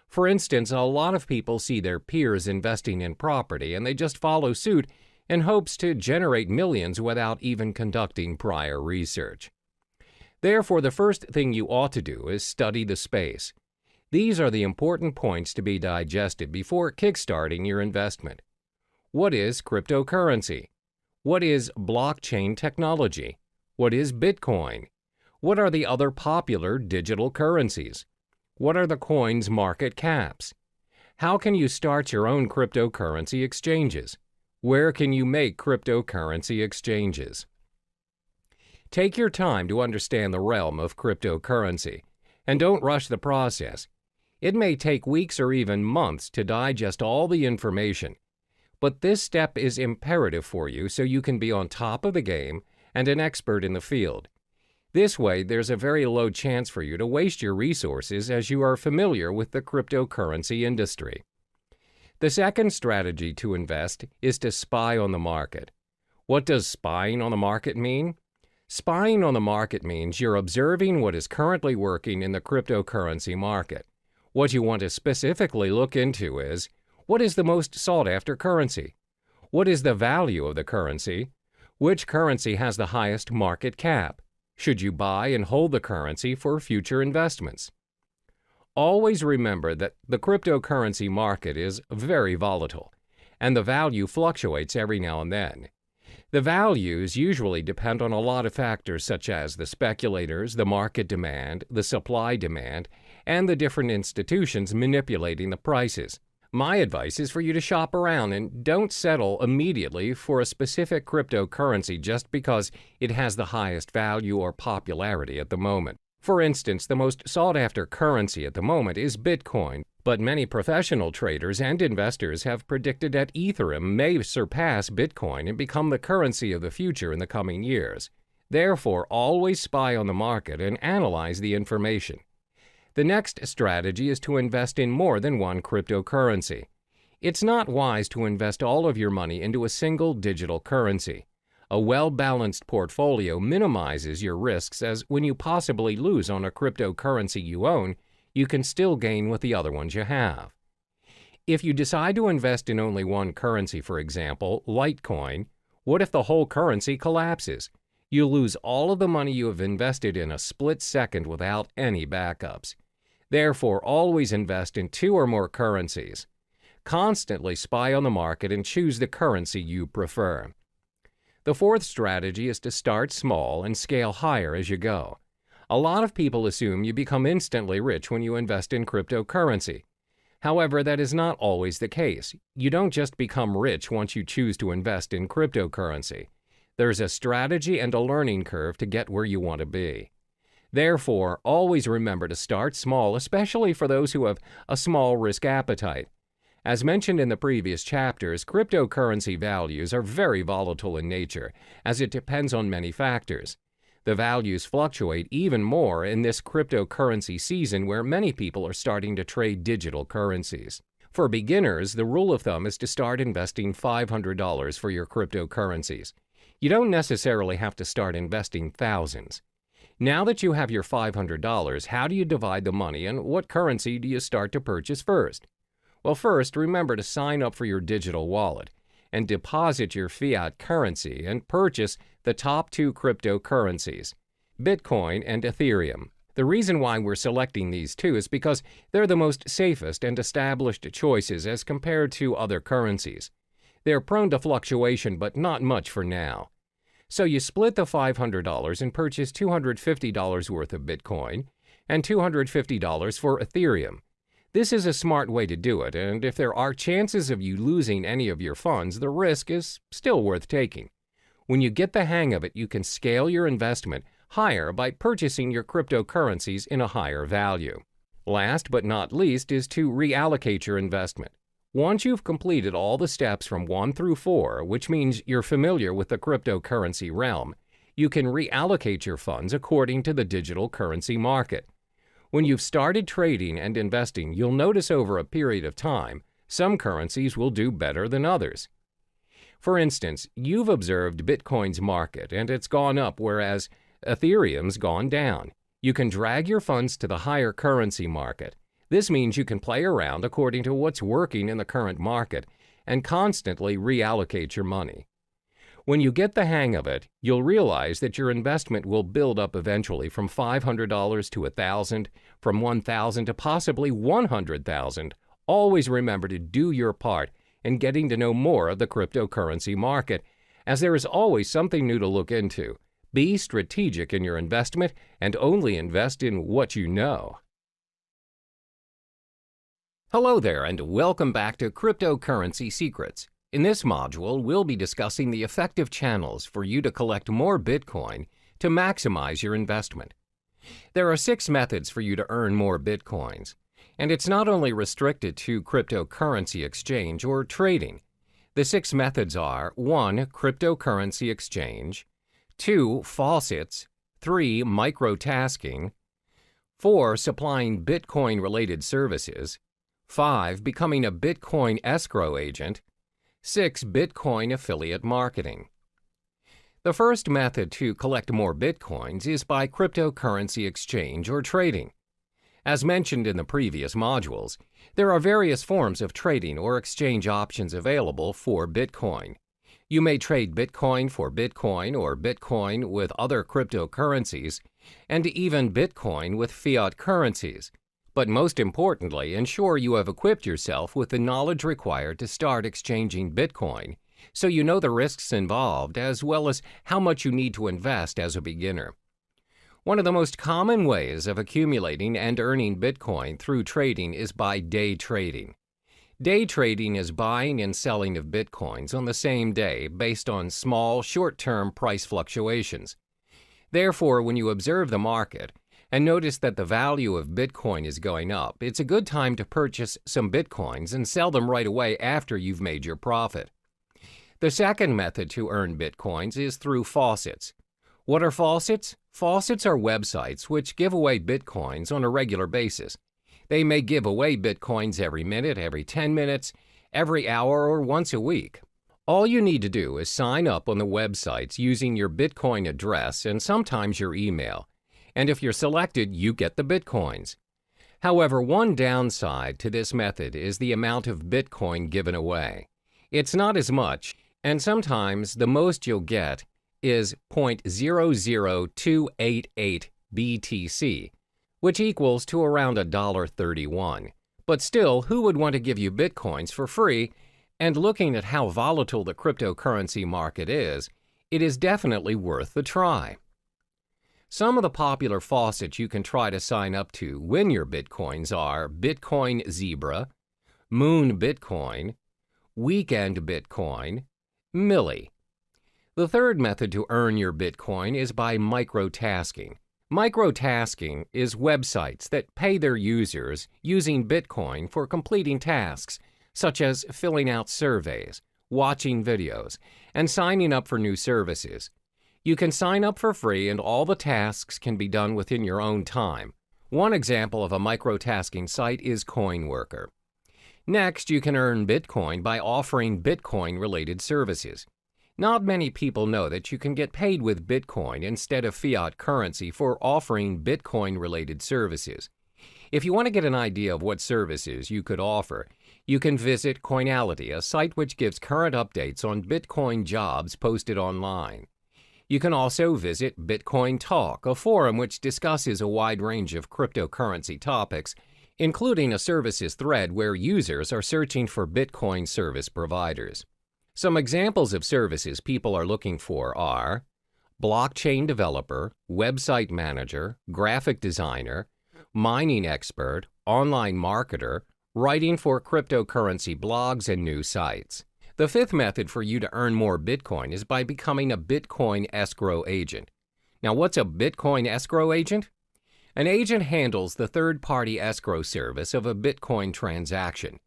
For instance, a lot of people see their peers investing in property and they just follow suit in hopes to generate millions without even conducting prior research. Therefore, the first thing you ought to do is study the space. These are the important points to be digested before kickstarting your investment. What is cryptocurrency? What is blockchain technology? What is Bitcoin? What are the other popular digital currencies? What are the coins' market caps? How can you start your own cryptocurrency exchanges? Where can you make cryptocurrency exchanges? Take your time to understand the realm of cryptocurrency, and don't rush the process. It may take weeks or even months to digest all the information, but this step is imperative for you so you can be on top of the game and an expert in the field. This way, there's a very low chance for you to waste your resources as you are familiar with the cryptocurrency industry. The second strategy to invest is to spy on the market. What does spying on the market mean? Spying on the market means you're observing what is currently working in the cryptocurrency market. What you want to specifically look into is, what is the most sought-after currency? What is the value of the currency? Which currency has the highest market cap? Should you buy and hold the currency for future investments? Always remember that the cryptocurrency market is very volatile, and the value fluctuates every now and then. The values usually depend on a lot of factors such as the speculators, the market demand, the supply demand, and the different institutions manipulating the prices. My advice is for you to shop around and don't settle immediately for a specific cryptocurrency just because it has the highest value or popularity at the moment. For instance, the most sought-after currency at the moment is Bitcoin, but many professional traders and investors have predicted that Ethereum may surpass Bitcoin and become the currency of the future in the coming years. Therefore, always spy on the market and analyze the information. The next strategy is to invest in more than one cryptocurrency. It's not wise to invest all of your money into a single digital currency. A well-balanced portfolio minimizes your risks, as when you possibly lose on a cryptocurrency you own, you can still gain with the other ones you have. If you decide to invest in only one currency, for example, Litecoin, what if the whole currency collapses? You'll lose all of the money you have invested in a split second without any backups. Therefore, always invest in two or more currencies. Constantly spy on the market and choose the currency you prefer. The fourth strategy is to start small and scale higher as you go. A lot of people assume you become instantly rich when you invest in cryptocurrency. However, that is not always the case. You don't just become rich once you choose to invest in cryptocurrency. There's a strategy and a learning curve to get where you want to be. Therefore, always remember to start small, especially for those who have a small risk appetite. As mentioned in the previous chapters, cryptocurrency values are very volatile in nature, as it depends on many factors. The values fluctuate even more in this cryptocurrency season where many people are starting to trade digital currencies. For beginners, the rule of thumb is to start investing $500 for your cryptocurrencies. You don't necessarily have to start investing thousands. Now that you have your $500, how do you divide the money and what currency do you start to purchase first? Well, first, remember to sign up for your digital wallet and deposit your fiat currency and purchase the top two cryptocurrencies, Bitcoin and Ethereum. The reason why we're selecting these two is because they're the most safest and established choices as compared to other currencies. They're prone to fluctuation, but not much for now. So you split the $500 and purchase $250 worth of Bitcoin and $250 for Ethereum. This is a smart way to do it, and if there are chances of you losing any of your funds, the risk is still worth taking. When you get the hang of it, you can scale your investment higher by purchasing your cryptocurrencies in a higher value. Last but not least is to reallocate your investment. Once you've completed all the steps from 1 through 4, which means you're familiar with the cryptocurrency realm, you can reallocate your funds according to the digital currency market. When you've started trading and investing, you'll notice over a period of time, some currencies will do better than others. For instance, you've observed Bitcoin's market and it's gone up, whereas Ethereum's gone down. You can drag your funds to the higher currency market. This means you can play around according to what's working in the current market and constantly reallocate your money. When you get the hang of it, you'll realize that your investment will build up eventually from $500 to $1,000, from $1,000 to possibly $100,000. Always remember to do your part in getting to know more of the cryptocurrency market, as there is always something new to look into. Be strategic in your investment and only invest in what you know. Hello there, and welcome back to Cryptocurrency Secrets. In this module, we'll be discussing the effective channels for you to collect more Bitcoin to maximize your investment. There are 6 methods for you to earn more Bitcoins, and it's not only restricted to cryptocurrency exchange or trading. The 6 methods are 1. Cryptocurrency exchange, 2. Faucets, 3. Microtasking, 4. Supplying Bitcoin-related services, 5. Becoming a Bitcoin escrow agent, 6. Bitcoin affiliate marketing. The first method to collect more Bitcoins is by cryptocurrency exchange or trading. As mentioned in the previous modules, there are various forms of trading or exchange options available for Bitcoin. You may trade Bitcoin for Bitcoin or Bitcoin with other cryptocurrencies, and even Bitcoin with fiat currencies. But most importantly, ensure you have equipped yourself with the knowledge required to start exchanging Bitcoin so you know the risks involved as well as how much you need to invest as a beginner. One of the most common ways of accumulating and earning Bitcoin through trading is by day trading. Day trading is buying and selling of Bitcoins on the same day based on small, short-term price fluctuations. Therefore, when you observe the market and notice that the value of Bitcoin is going up, it's a good time to purchase some Bitcoins and sell them right away after you've made your profit. The second method to earn Bitcoins is through faucets. What are faucets? Faucets are websites which give away Bitcoins on a regular basis. They may give away Bitcoins every minute, every 10 minutes, every hour, or once a week. All you need to do is sign up on the websites using your Bitcoin address and sometimes your email. And if you're selected, you get the Bitcoins. However, one downside to this method is the amount of Bitcoin given away. It's not as much, and sometimes the most you'll get is 0.00288 BTC, which equals to around $1.31. But still, who would want to give you Bitcoins for free? And looking at how volatile the cryptocurrency market is, it is definitely worth the try. Some of the popular faucets you can try to sign up to win your Bitcoins are Bitcoin Zebra, Moon Bitcoin, Weekend Bitcoin, Millie. The third method to earn your Bitcoin is by microtasking. Microtasking is websites that pay their users using Bitcoin for completing tasks, such as filling out surveys, watching videos, and signing up for new services. You can sign up for free and all the tasks can be done within your own time. One example of a microtasking site is CoinWorker. Next, you can earn Bitcoin by offering Bitcoin-related services. Not many people know that you can get paid with Bitcoin instead of fiat currency for offering Bitcoin-related services. If you want to get an idea of what services you could offer, you can visit Coinality, a site which gives current updates on Bitcoin jobs posted online. You can also visit Bitcoin Talk, a forum which discusses a wide range of cryptocurrency topics, including a services thread where users are searching for Bitcoin service providers. Some examples of services people are looking for are blockchain developer, website manager, graphic designer, mining expert, online marketer, writing for cryptocurrency blogs and new sites. The fifth method for you to earn more Bitcoin is by becoming a Bitcoin escrow agent. Now, what's a Bitcoin escrow agent? An agent handles the third-party escrow service of a Bitcoin transaction.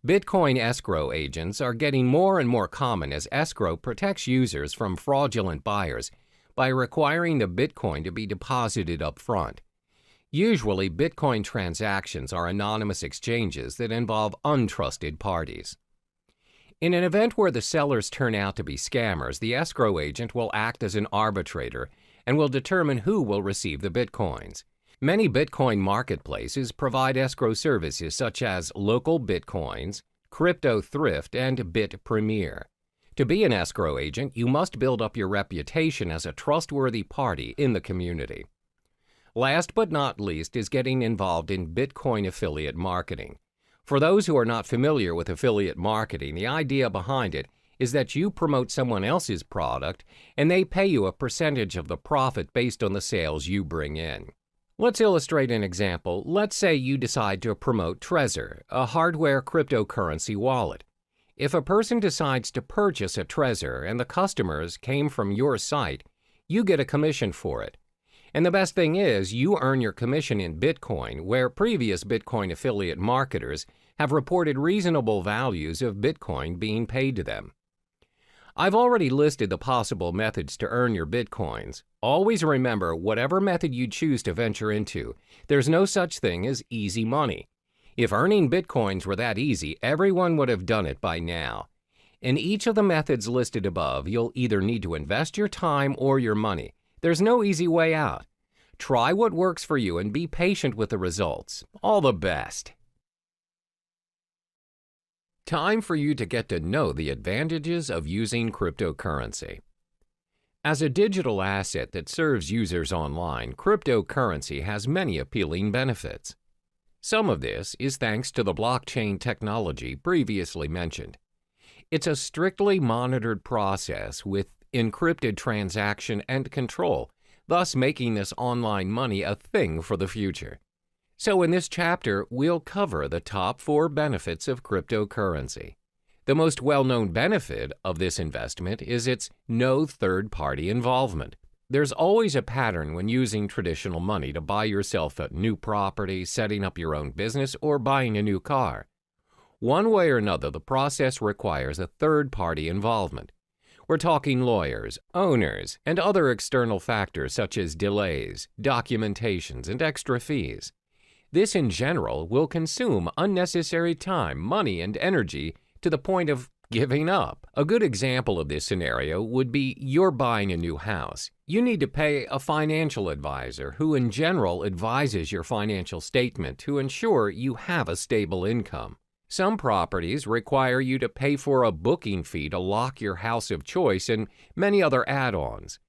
Bitcoin escrow agents are getting more and more common as escrow protects users from fraudulent buyers by requiring the Bitcoin to be deposited up front. Usually, Bitcoin transactions are anonymous exchanges that involve untrusted parties. In an event where the sellers turn out to be scammers, the escrow agent will act as an arbitrator and will determine who will receive the Bitcoins. Many Bitcoin marketplaces provide escrow services such as Local Bitcoins, Crypto Thrift, and Bit Premier. To be an escrow agent, you must build up your reputation as a trustworthy party in the community. Last but not least is getting involved in Bitcoin affiliate marketing. For those who are not familiar with affiliate marketing, the idea behind it is that you promote someone else's product and they pay you a percentage of the profit based on the sales you bring in. Let's illustrate an example. Let's say you decide to promote Trezor, a hardware cryptocurrency wallet. If a person decides to purchase a Trezor and the customers came from your site, you get a commission for it. And the best thing is, you earn your commission in Bitcoin, where previous Bitcoin affiliate marketers have reported reasonable values of Bitcoin being paid to them. I've already listed the possible methods to earn your Bitcoins. Always remember, whatever method you choose to venture into, there's no such thing as easy money. If earning Bitcoins were that easy, everyone would have done it by now. In each of the methods listed above, you'll either need to invest your time or your money. There's no easy way out. Try what works for you and be patient with the results. All the best. Time for you to get to know the advantages of using cryptocurrency. As a digital asset that serves users online, cryptocurrency has many appealing benefits. Some of this is thanks to the blockchain technology previously mentioned. It's a strictly monitored process with encrypted transaction and control, thus making this online money a thing for the future. So in this chapter, we'll cover the top 4 benefits of cryptocurrency. The most well-known benefit of this investment is its no third-party involvement. There's always a pattern when using traditional money to buy yourself a new property, setting up your own business, or buying a new car. One way or another, the process requires a third-party involvement. We're talking lawyers, owners, and other external factors such as delays, documentations, and extra fees. This, in general, will consume unnecessary time, money, and energy to the point of giving up. A good example of this scenario would be you're buying a new house. You need to pay a financial advisor who, in general, advises your financial statement to ensure you have a stable income. Some properties require you to pay for a booking fee to lock your house of choice and many other add-ons.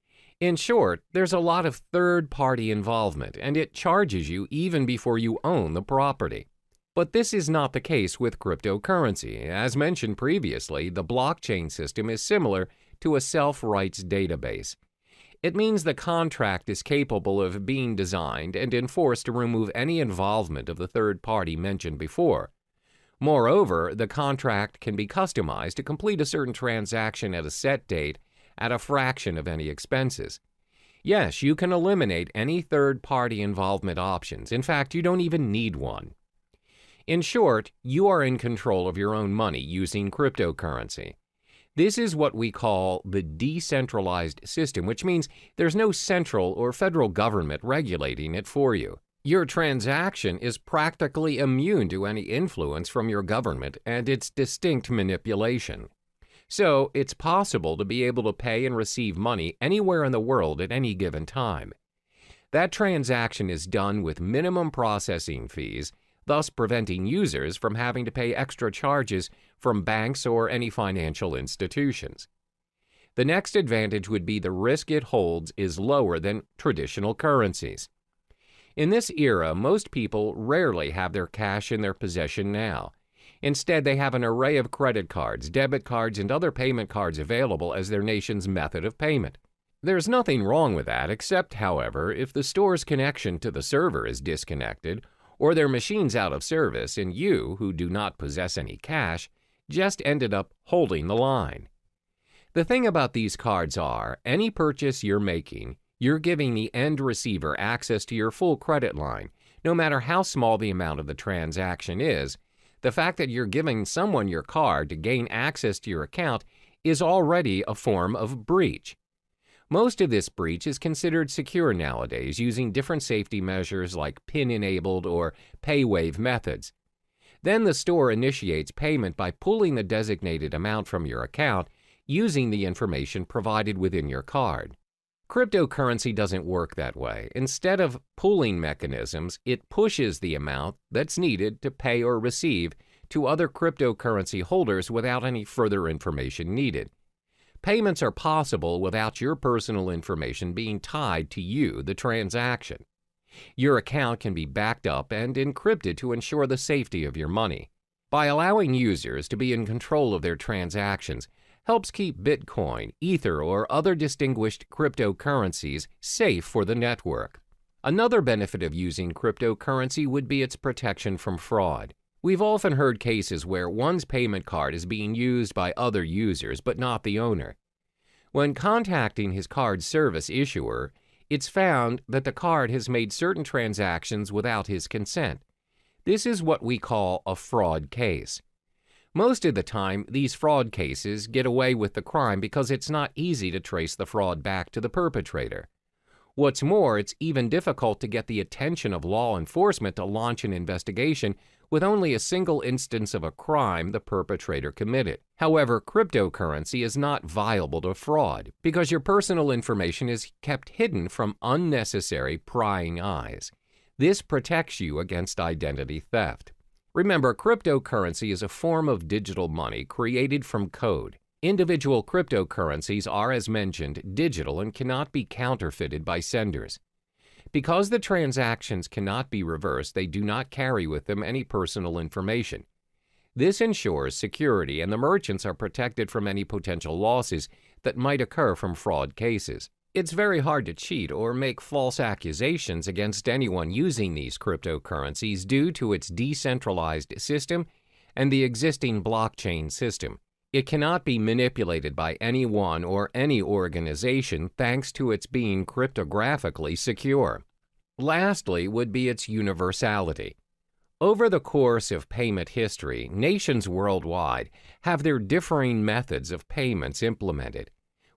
In short, there's a lot of third-party involvement, and it charges you even before you own the property. But this is not the case with cryptocurrency. As mentioned previously, the blockchain system is similar to a self-rights database. It means the contract is capable of being designed and enforced to remove any involvement of the third party mentioned before. Moreover, the contract can be customized to complete a certain transaction at a set date at a fraction of any expenses. Yes, you can eliminate any third-party involvement options. In fact, you don't even need one. In short, you are in control of your own money using cryptocurrency. This is what we call the decentralized system, which means there's no central or federal government regulating it for you. Your transaction is practically immune to any influence from your government and its distinct manipulation. So, it's possible to be able to pay and receive money anywhere in the world at any given time. That transaction is done with minimum processing fees, thus preventing users from having to pay extra charges from banks or any financial institutions. The next advantage would be the risk it holds is lower than traditional currencies. In this era, most people rarely have their cash in their possession now. Instead, they have an array of credit cards, debit cards, and other payment cards available as their nation's method of payment. There's nothing wrong with that, except, however, if the store's connection to the server is disconnected, or their machine's out of service, and you, who do not possess any cash, just ended up holding the line. The thing about these cards are, any purchase you're making, you're giving the end receiver access to your full credit line, no matter how small the amount of the transaction is. The fact that you're giving someone your card to gain access to your account is already a form of breach. Most of this breach is considered secure nowadays using different safety measures like PIN-enabled or pay-wave methods. Then the store initiates payment by pulling the designated amount from your account using the information provided within your card. Cryptocurrency doesn't work that way. Instead of pooling mechanisms, it pushes the amount that's needed to pay or receive to other cryptocurrency holders without any further information needed. Payments are possible without your personal information being tied to you, the transaction. Your account can be backed up and encrypted to ensure the safety of your money. By allowing users to be in control of their transactions, helps keep Bitcoin, Ether, or other distinguished cryptocurrencies safe for the network. Another benefit of using cryptocurrency would be its protection from fraud. We've often heard cases where one's payment card is being used by other users but not the owner. When contacting his card's service issuer, it's found that the card has made certain transactions without his consent. This is what we call a fraud case. Most of the time, these fraud cases get away with the crime because it's not easy to trace the fraud back to the perpetrator. What's more, it's even difficult to get the attention of law enforcement to launch an investigation with only a single instance of a crime the perpetrator committed. However, cryptocurrency is not viable to fraud because your personal information is kept hidden from unnecessary prying eyes. This protects you against identity theft. Remember, cryptocurrency is a form of digital money created from code. Individual cryptocurrencies are, as mentioned, digital and cannot be counterfeited by senders. Because the transactions cannot be reversed, they do not carry with them any personal information. This ensures security and the merchants are protected from any potential losses that might occur from fraud cases. It's very hard to cheat or make false accusations against anyone using these cryptocurrencies due to its decentralized system and the existing blockchain system. It cannot be manipulated by anyone or any organization thanks to its being cryptographically secure. Lastly would be its universality. Over the course of payment history, nations worldwide have their differing methods of payments implemented.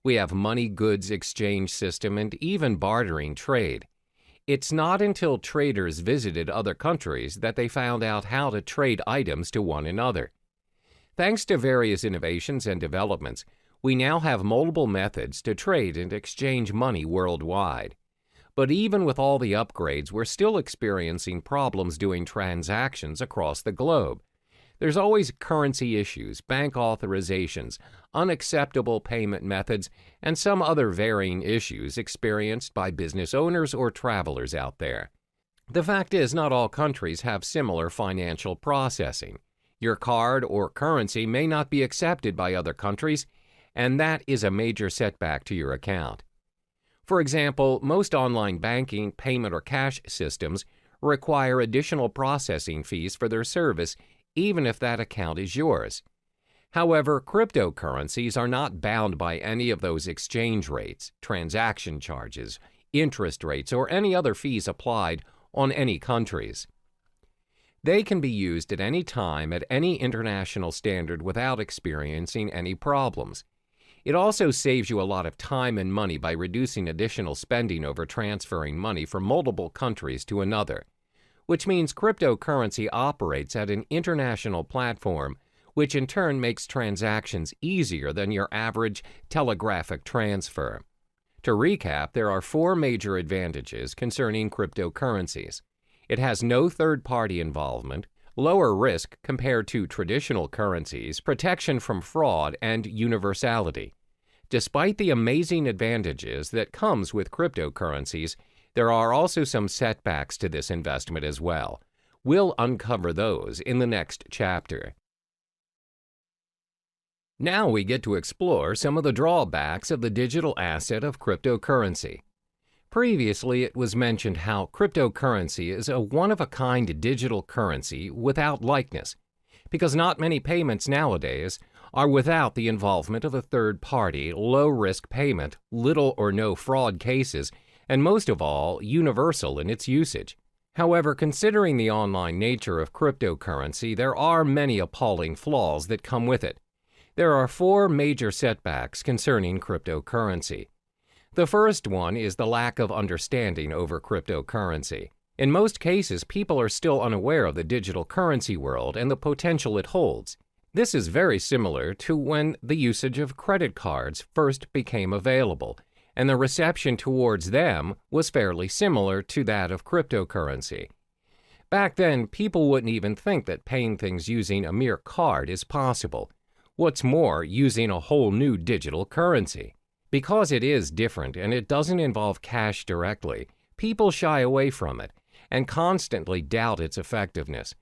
We have money goods exchange system and even bartering trade. It's not until traders visited other countries that they found out how to trade items to one another. Thanks to various innovations and developments, we now have multiple methods to trade and exchange money worldwide. But even with all the upgrades, we're still experiencing problems doing transactions across the globe. There's always currency issues, bank authorizations, unacceptable payment methods, and some other varying issues experienced by business owners or travelers out there. The fact is, not all countries have similar financial processing. Your card or currency may not be accepted by other countries, and that is a major setback to your account. For example, most online banking, payment, or cash systems require additional processing fees for their service, even if that account is yours. However, cryptocurrencies are not bound by any of those exchange rates, transaction charges, interest rates, or any other fees applied on any countries. They can be used at any time at any international standard without experiencing any problems. It also saves you a lot of time and money by reducing additional spending over transferring money from multiple countries to another, which means cryptocurrency operates at an international platform, which in turn makes transactions easier than your average telegraphic transfer. To recap, there are 4 major advantages concerning cryptocurrencies. It has no third-party involvement, lower risk compared to traditional currencies, protection from fraud, and universality. Despite the amazing advantages that comes with cryptocurrencies, there are also some setbacks to this investment as well. We'll uncover those in the next chapter. Now we get to explore some of the drawbacks of the digital asset of cryptocurrency. Previously, it was mentioned how cryptocurrency is a one-of-a-kind digital currency without likeness, because not many payments nowadays are without the involvement of a third-party, low-risk payment, little or no fraud cases, and most of all, universal in its usage. However, considering the online nature of cryptocurrency, there are many appalling flaws that come with it. There are 4 major setbacks concerning cryptocurrency. The first one is the lack of understanding over cryptocurrency. In most cases, people are still unaware of the digital currency world and the potential it holds. This is very similar to when the usage of credit cards first became available, and the reception towards them was fairly similar to that of cryptocurrency. Back then, people wouldn't even think that paying things using a mere card is possible. What's more, using a whole new digital currency. Because it is different and it doesn't involve cash directly, people shy away from it and constantly doubt its effectiveness.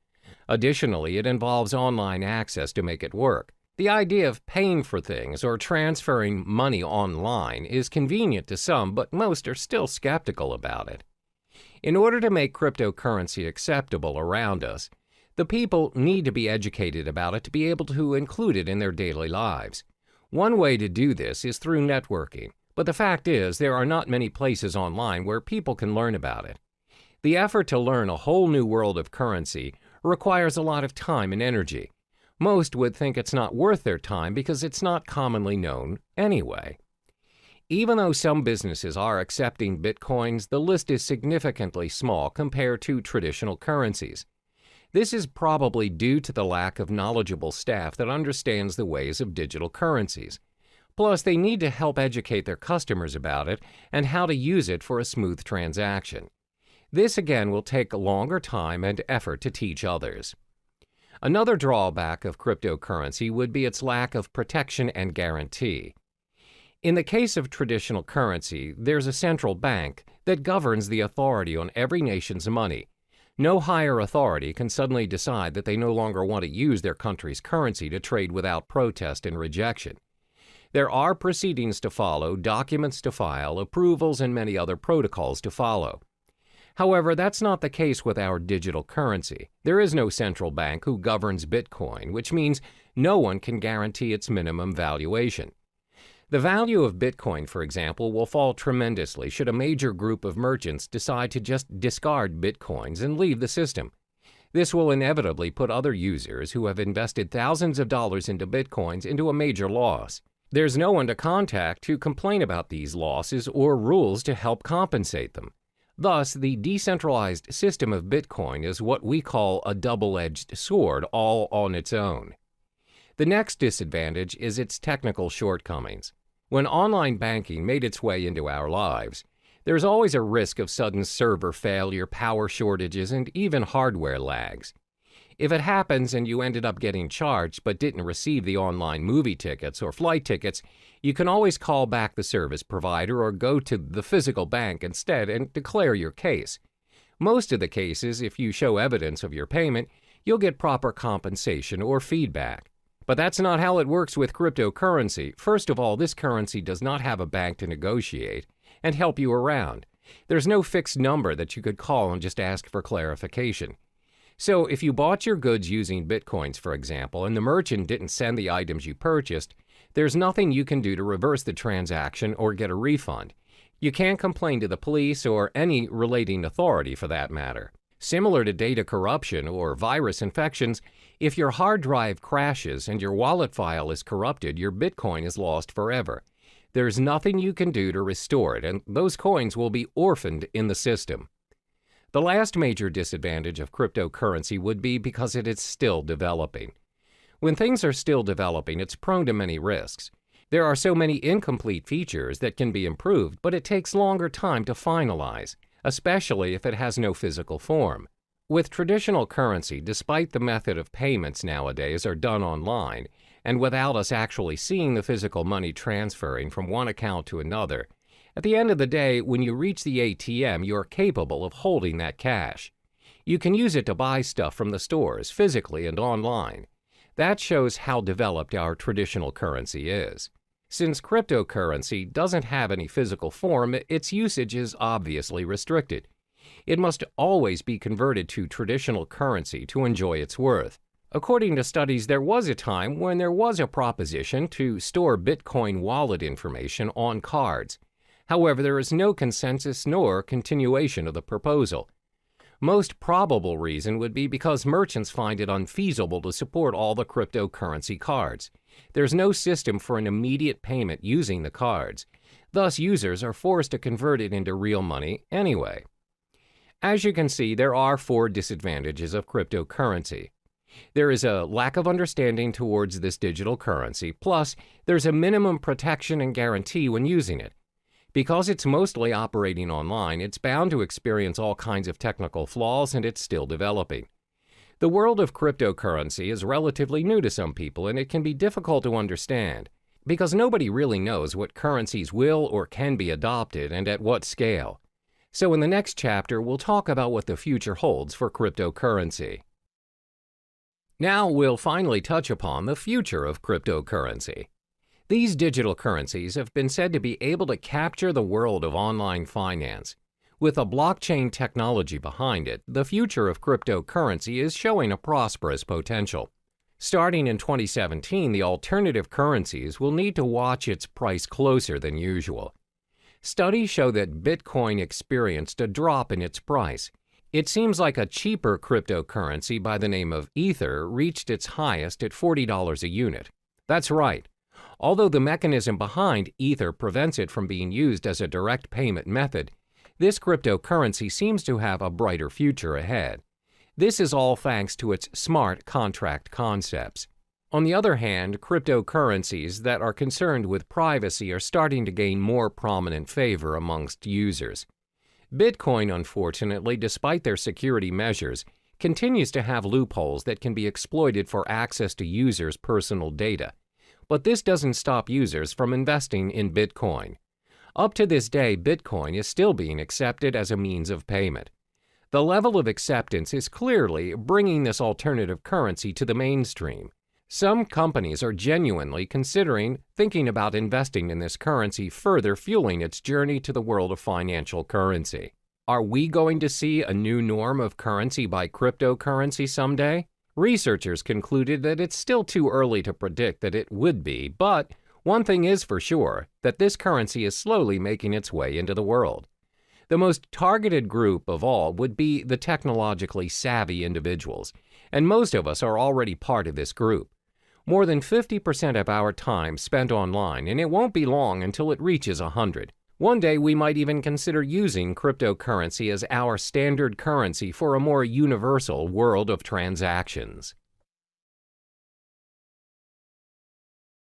Additionally, it involves online access to make it work. The idea of paying for things or transferring money online is convenient to some, but most are still skeptical about it. In order to make cryptocurrency acceptable around us, the people need to be educated about it to be able to include it in their daily lives. One way to do this is through networking, but the fact is there are not many places online where people can learn about it. The effort to learn a whole new world of currency requires a lot of time and energy. Most would think it's not worth their time because it's not commonly known anyway. Even though some businesses are accepting bitcoins, the list is significantly small compared to traditional currencies. This is probably due to the lack of knowledgeable staff that understands the ways of digital currencies. Plus, they need to help educate their customers about it and how to use it for a smooth transaction. This again will take a longer time and effort to teach others. Another drawback of cryptocurrency would be its lack of protection and guarantee. In the case of traditional currency, there's a central bank that governs the authority on every nation's money. No higher authority can suddenly decide that they no longer want to use their country's currency to trade without protest and rejection. There are proceedings to follow, documents to file, approvals, and many other protocols to follow. However, that's not the case with our digital currency. There is no central bank who governs Bitcoin, which means no one can guarantee its minimum valuation. The value of Bitcoin, for example, will fall tremendously should a major group of merchants decide to just discard Bitcoins and leave the system. This will inevitably put other users who have invested thousands of dollars into Bitcoins into a major loss. There's no one to contact to complain about these losses or rules to help compensate them. Thus, the decentralized system of Bitcoin is what we call a double-edged sword all on its own. The next disadvantage is its technical shortcomings. When online banking made its way into our lives, there's always a risk of sudden server failure, power shortages, and even hardware lags. If it happens and you ended up getting charged but didn't receive the online movie tickets or flight tickets, you can always call back the service provider or go to the physical bank instead and declare your case. Most of the cases, if you show evidence of your payment, you'll get proper compensation or feedback. But that's not how it works with cryptocurrency. First of all, this currency does not have a bank to negotiate and help you around. There's no fixed number that you could call and just ask for clarification. So if you bought your goods using Bitcoins, for example, and the merchant didn't send the items you purchased, there's nothing you can do to reverse the transaction or get a refund. You can't complain to the police or any relating authority for that matter. Similar to data corruption or virus infections, if your hard drive crashes and your wallet file is corrupted, your Bitcoin is lost forever. There's nothing you can do to restore it, and those coins will be orphaned in the system. The last major disadvantage of cryptocurrency would be because it is still developing. When things are still developing, it's prone to many risks. There are so many incomplete features that can be improved, but it takes longer time to finalize, especially if it has no physical form. With traditional currency, despite the method of payments nowadays are done online, and without us actually seeing the physical money transferring from one account to another, at the end of the day, when you reach the ATM, you are capable of holding that cash. You can use it to buy stuff from the stores, physically and online. That shows how developed our traditional currency is. Since cryptocurrency doesn't have any physical form, its usage is obviously restricted. It must always be converted to traditional currency to enjoy its worth. According to studies, there was a time when there was a proposition to store Bitcoin wallet information on cards. However, there is no consensus nor continuation of the proposal. Most probable reason would be because merchants find it unfeasible to support all the cryptocurrency cards. There's no system for an immediate payment using the cards. Thus, users are forced to convert it into real money anyway. As you can see, there are 4 disadvantages of cryptocurrency. There is a lack of understanding towards this digital currency, plus there's a minimum protection and guarantee when using it. Because it's mostly operating online, it's bound to experience all kinds of technical flaws, and it's still developing. The world of cryptocurrency is relatively new to some people, and it can be difficult to understand, because nobody really knows what currencies will or can be adopted and at what scale. So in the next chapter, we'll talk about what the future holds for cryptocurrency. Now we'll finally touch upon the future of cryptocurrency. These digital currencies have been said to be able to capture the world of online finance. With a blockchain technology behind it, the future of cryptocurrency is showing a prosperous potential. Starting in 2017, the alternative currencies will need to watch its price closer than usual. Studies show that Bitcoin experienced a drop in its price. It seems like a cheaper cryptocurrency by the name of Ether reached its highest at $40 a unit. That's right. Although the mechanism behind Ether prevents it from being used as a direct payment method, this cryptocurrency seems to have a brighter future ahead. This is all thanks to its smart contract concepts. On the other hand, cryptocurrencies that are concerned with privacy are starting to gain more prominent favor amongst users. Bitcoin, unfortunately, despite their security measures, continues to have loopholes that can be exploited for access to users' personal data. But this doesn't stop users from investing in Bitcoin. Up to this day, Bitcoin is still being accepted as a means of payment. The level of acceptance is clearly bringing this alternative currency to the mainstream. Some companies are genuinely thinking about investing in this currency, further fueling its journey to the world of financial currency. Are we going to see a new norm of currency by cryptocurrency someday? Researchers concluded that it's still too early to predict that it would be, but one thing is for sure, that this currency is slowly making its way into the world. The most targeted group of all would be the technologically savvy individuals, and most of us are already part of this group. More than 50% of our time spent online, and it won't be long until it reaches 100. One day we might even consider using cryptocurrency as our standard currency for a more universal world of transactions.